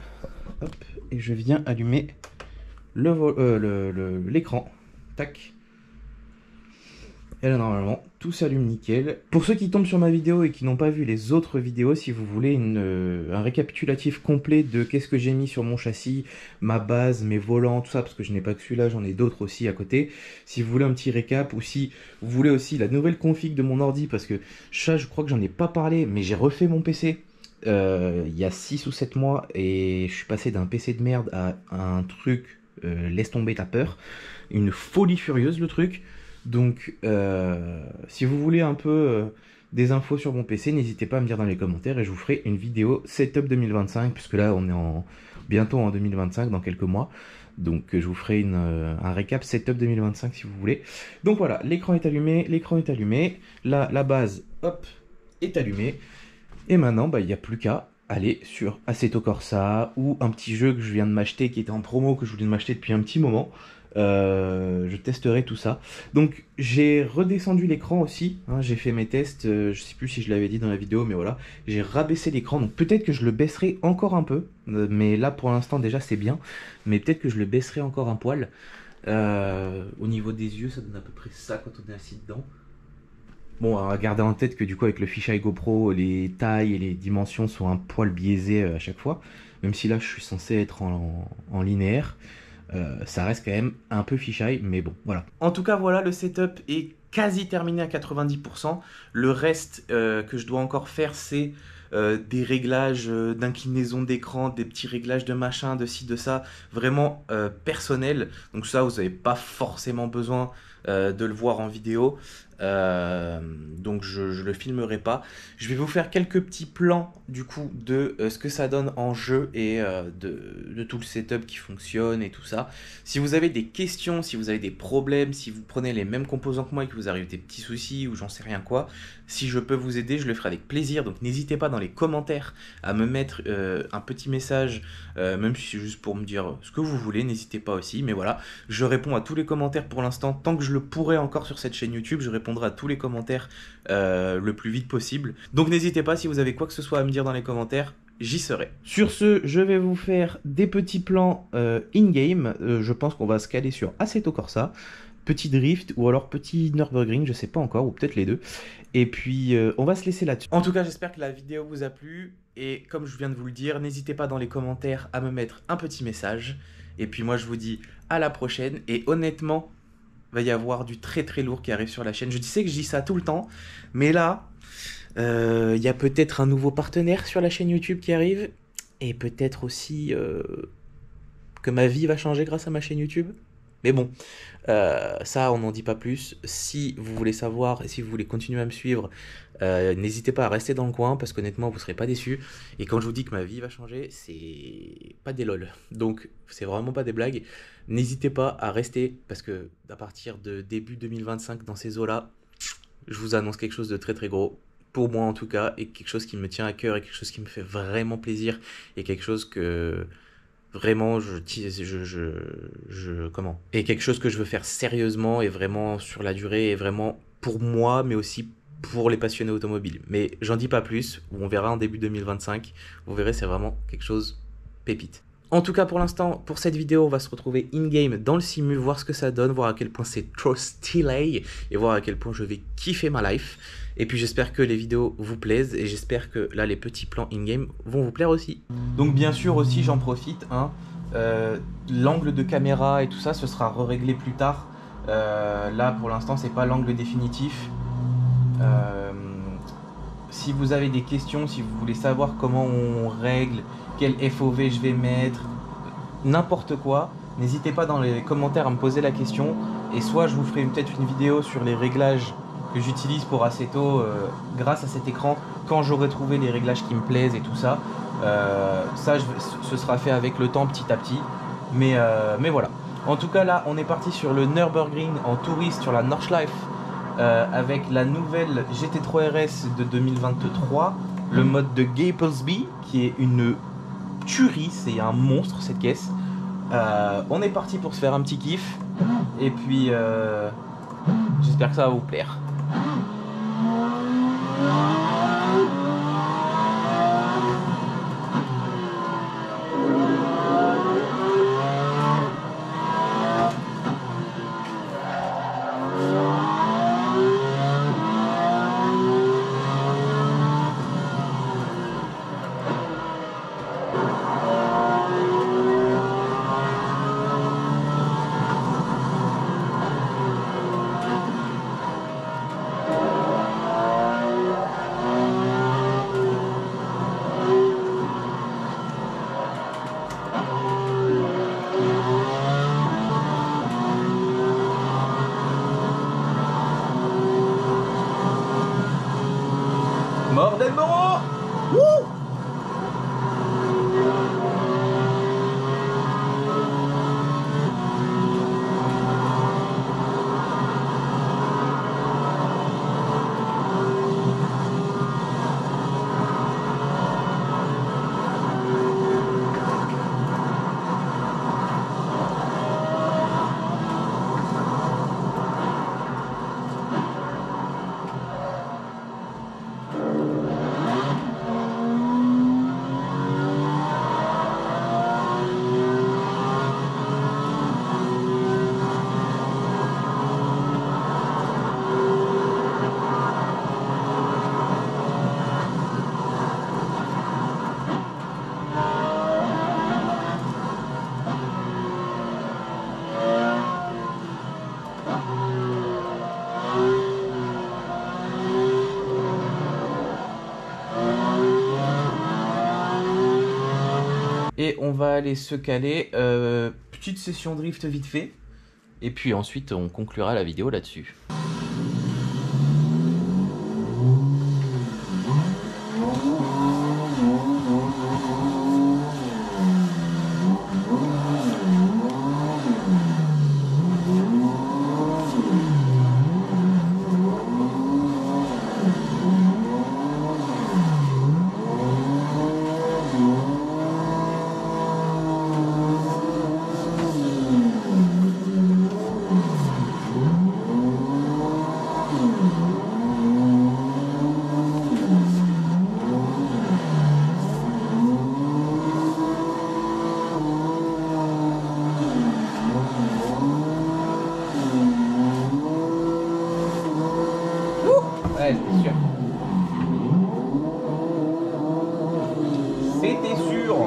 A: hop, et je viens allumer l'écran. Tac. Et là normalement tout s'allume nickel. Pour ceux qui tombent sur ma vidéo et qui n'ont pas vu les autres vidéos, si vous voulez un récapitulatif complet de qu'est-ce que j'ai mis sur mon châssis, ma base, mes volants, tout ça, parce que je n'ai pas que celui-là, j'en ai d'autres aussi à côté. Si vous voulez un petit récap, ou si vous voulez aussi la nouvelle config de mon ordi, parce que ça je crois que j'en ai pas parlé, mais j'ai refait mon PC il y a 6 ou 7 mois et je suis passé d'un PC de merde à un truc, laisse tomber ta peur, une folie furieuse le truc. Donc si vous voulez un peu des infos sur mon PC, n'hésitez pas à me dire dans les commentaires et je vous ferai une vidéo setup 2025, puisque là on est bientôt en 2025, dans quelques mois. Donc je vous ferai un récap setup 2025 si vous voulez. Donc voilà, l'écran est allumé, la base hop est allumée. Et maintenant bah, il n'y a plus qu'à aller sur Assetto Corsa ou un petit jeu que je viens de m'acheter qui était en promo, que je voulais m'acheter depuis un petit moment. Je testerai tout ça. Donc j'ai redescendu l'écran aussi, hein, j'ai fait mes tests, je sais plus si je l'avais dit dans la vidéo, mais voilà, j'ai rabaissé l'écran, donc peut-être que je le baisserai encore un peu, mais là pour l'instant déjà c'est bien, mais peut-être que je le baisserai encore un poil. Au niveau des yeux ça donne à peu près ça quand on est assis dedans. Bon, à garder en tête que du coup avec le fisheye GoPro, les tailles et les dimensions sont un poil biaisées à chaque fois, même si là je suis censé être en linéaire. Ça reste quand même un peu fisheye, mais bon, voilà. En tout cas, voilà, le setup est quasi terminé à 90%. Le reste que je dois encore faire, c'est des réglages d'inclinaison d'écran, des petits réglages de machin, de ci, de ça, vraiment personnels. Donc ça, vous n'avez pas forcément besoin de le voir en vidéo. Donc je le filmerai pas. Je vais vous faire quelques petits plans du coup de ce que ça donne en jeu et de tout le setup qui fonctionne et tout ça. Si vous avez des questions, si vous avez des problèmes, si vous prenez les mêmes composants que moi et que vous arrivez des petits soucis ou j'en sais rien quoi, si je peux vous aider, je le ferai avec plaisir. Donc n'hésitez pas dans les commentaires à me mettre un petit message, même si c'est juste pour me dire ce que vous voulez, n'hésitez pas aussi. Mais voilà, je réponds à tous les commentaires pour l'instant. Tant que je le pourrai encore sur cette chaîne YouTube, je réponds à tous les commentaires le plus vite possible. Donc n'hésitez pas, si vous avez quoi que ce soit à me dire dans les commentaires, j'y serai. Sur ce, je vais vous faire des petits plans in-game. Je pense qu'on va se caler sur Assetto Corsa, petit drift ou alors petit Nürburgring, je sais pas encore, ou peut-être les deux. Et puis on va se laisser là-dessus. En tout cas, j'espère que la vidéo vous a plu. Et comme je viens de vous le dire, n'hésitez pas dans les commentaires à me mettre un petit message. Et puis moi, je vous dis à la prochaine. Et honnêtement, va y avoir du très très lourd qui arrive sur la chaîne. Je sais que je dis ça tout le temps, mais là, il y a peut-être un nouveau partenaire sur la chaîne YouTube qui arrive, et peut-être aussi que ma vie va changer grâce à ma chaîne YouTube. Mais bon, ça on n'en dit pas plus. Si vous voulez savoir et si vous voulez continuer à me suivre, n'hésitez pas à rester dans le coin parce qu'honnêtement vous ne serez pas déçus. Et quand je vous dis que ma vie va changer, c'est pas des lol. Donc c'est vraiment pas des blagues. N'hésitez pas à rester parce que à partir de début 2025 dans ces eaux-là, je vous annonce quelque chose de très très gros. Pour moi en tout cas, et quelque chose qui me tient à cœur et quelque chose qui me fait vraiment plaisir et quelque chose que vraiment et quelque chose que je veux faire sérieusement et vraiment sur la durée et vraiment pour moi mais aussi pour les passionnés automobiles. Mais j'en dis pas plus, on verra en début 2025, vous verrez c'est vraiment quelque chose pépite. En tout cas pour l'instant, pour cette vidéo, on va se retrouver in-game dans le simu, voir ce que ça donne, voir à quel point c'est trop stylé et voir à quel point je vais kiffer ma life. Et puis j'espère que les vidéos vous plaisent et j'espère que là les petits plans in-game vont vous plaire aussi. Donc bien sûr aussi j'en profite, hein, l'angle de caméra et tout ça ce sera réglé plus tard. Là pour l'instant c'est pas l'angle définitif. Si vous avez des questions, si vous voulez savoir comment on règle, quel FOV je vais mettre, n'importe quoi, n'hésitez pas dans les commentaires à me poser la question et soit je vous ferai peut-être une vidéo sur les réglages que j'utilise pour Assetto grâce à cet écran quand j'aurai trouvé les réglages qui me plaisent et tout ça. Ça ce sera fait avec le temps petit à petit, mais voilà. En tout cas là on est parti sur le Nürburgring en touriste sur la Nordschleife avec la nouvelle GT3 RS de 2023, le mode de Gaplesby qui est une tuerie, c'est un monstre cette caisse. On est parti pour se faire un petit kiff et puis j'espère que ça va vous plaire. Bordel Moreau! Wouh! Et on va aller se caler, petite session drift vite fait, et puis ensuite on conclura la vidéo là-dessus. Ouais, c'était sûr. C'était sûr.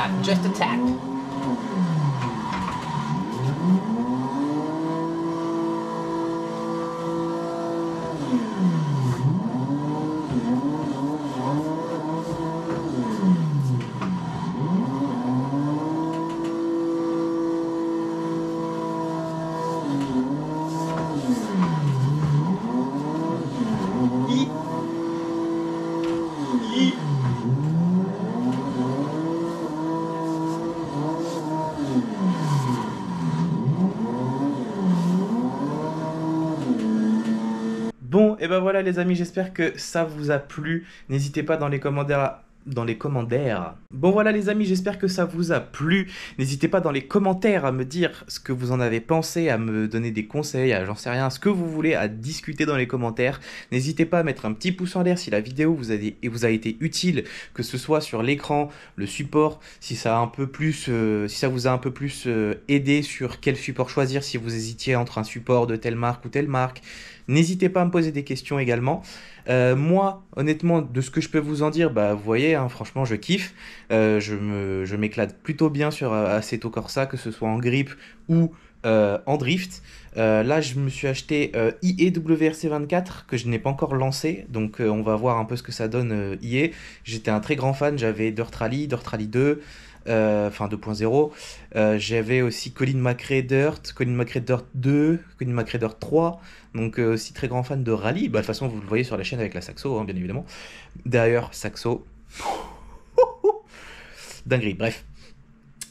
A: tap, just a tap. Bon, et ben voilà les amis, j'espère que ça vous a plu. N'hésitez pas dans les commentaires Bon voilà les amis, j'espère que ça vous a plu. N'hésitez pas dans les commentaires à me dire ce que vous en avez pensé, à me donner des conseils, à j'en sais rien, ce que vous voulez, à discuter dans les commentaires. N'hésitez pas à mettre un petit pouce en l'air si la vidéo vous a été utile, que ce soit sur l'écran, le support, si ça vous a un peu plus aidé sur quel support choisir, si vous hésitiez entre un support de telle marque ou telle marque. N'hésitez pas à me poser des questions également. Moi, honnêtement, de ce que je peux vous en dire, bah, vous voyez, hein, franchement, je kiffe. Je m'éclate plutôt bien sur Assetto Corsa, que ce soit en grip ou en drift. Là, je me suis acheté IE-WRC24, que je n'ai pas encore lancé. Donc, on va voir un peu ce que ça donne IE. J'étais un très grand fan, j'avais Dirt Rally 2, enfin 2.0. J'avais aussi Colin McRae Dirt 2, Colin McRae Dirt 3. Donc aussi très grand fan de rallye. Bah, de toute façon, vous le voyez sur la chaîne avec la Saxo, hein, bien évidemment. D'ailleurs, Saxo. Dinguerie, bref.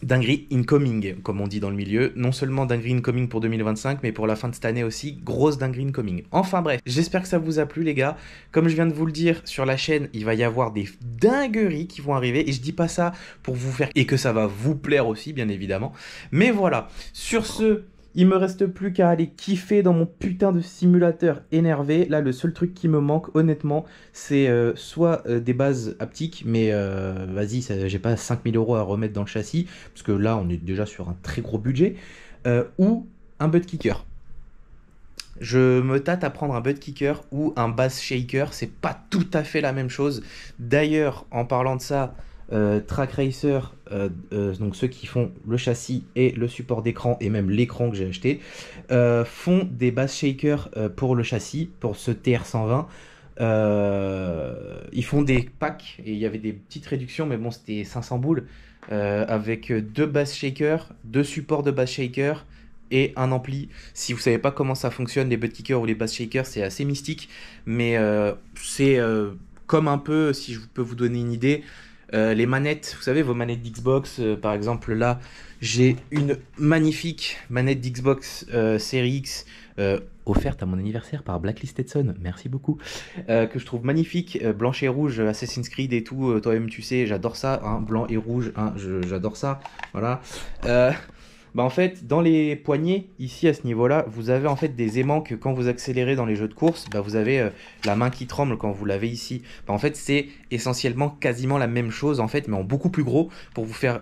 A: Dinguerie incoming, comme on dit dans le milieu. Non seulement dinguerie incoming pour 2025, mais pour la fin de cette année aussi, grosse dinguerie incoming. Enfin bref, j'espère que ça vous a plu les gars. Comme je viens de vous le dire, sur la chaîne, il va y avoir des dingueries qui vont arriver. Et je dis pas ça pour vous faire... Et que ça va vous plaire aussi, bien évidemment. Mais voilà, sur ce... Il me reste plus qu'à aller kiffer dans mon putain de simulateur énervé. Là, le seul truc qui me manque, honnêtement, c'est soit des bases haptiques, mais vas-y, j'ai pas 5000 € à remettre dans le châssis, parce que là, on est déjà sur un très gros budget, ou un butt kicker. Je me tâte à prendre un butt kicker ou un bass shaker, c'est pas tout à fait la même chose. D'ailleurs, en parlant de ça... Track Racer, donc ceux qui font le châssis et le support d'écran et même l'écran que j'ai acheté, font des bass shakers pour le châssis, pour ce TR120. Ils font des packs et il y avait des petites réductions, mais bon, c'était 500 boules avec deux bass shakers, deux supports de bass shaker et un ampli. Si vous savez pas comment ça fonctionne, les butt kickers ou les bass shakers, c'est assez mystique, mais c'est comme un peu, si je peux vous donner une idée, les manettes, vous savez, vos manettes d'Xbox, par exemple, là, j'ai une magnifique manette d'Xbox Series X offerte à mon anniversaire par Blacklisted Son, merci beaucoup, que je trouve magnifique, blanche et rouge, Assassin's Creed et tout, toi-même tu sais, j'adore ça, hein, blanc et rouge, hein, j'adore ça, voilà. Bah en fait, dans les poignées, ici à ce niveau-là, vous avez en fait des aimants que quand vous accélérez dans les jeux de course, bah vous avez la main qui tremble quand vous l'avez ici. Bah en fait, c'est essentiellement quasiment la même chose en fait, mais en beaucoup plus gros pour vous faire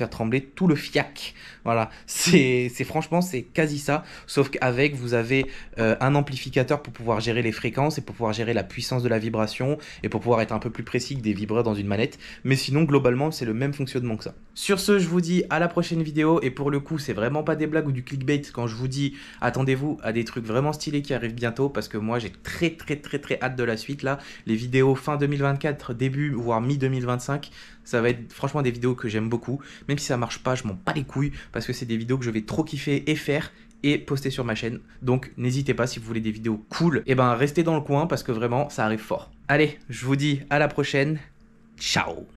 A: trembler tout le fiac. Voilà, c'est franchement, c'est quasi ça, sauf qu'avec, vous avez un amplificateur pour pouvoir gérer les fréquences et pour pouvoir gérer la puissance de la vibration et pour pouvoir être un peu plus précis que des vibreurs dans une manette. Mais sinon, globalement, c'est le même fonctionnement que ça. Sur ce, je vous dis à la prochaine vidéo et pour le coup, c'est vraiment pas des blagues ou du clickbait quand je vous dis attendez-vous à des trucs vraiment stylés qui arrivent bientôt parce que moi j'ai très hâte de la suite là. Les vidéos fin 2024, début voire mi-2025, ça va être franchement des vidéos que j'aime beaucoup. Même si ça marche pas, je m'en bats les couilles parce que c'est des vidéos que je vais trop kiffer et faire et poster sur ma chaîne. Donc n'hésitez pas si vous voulez des vidéos cool, et ben restez dans le coin parce que vraiment ça arrive fort. Allez, je vous dis à la prochaine. Ciao.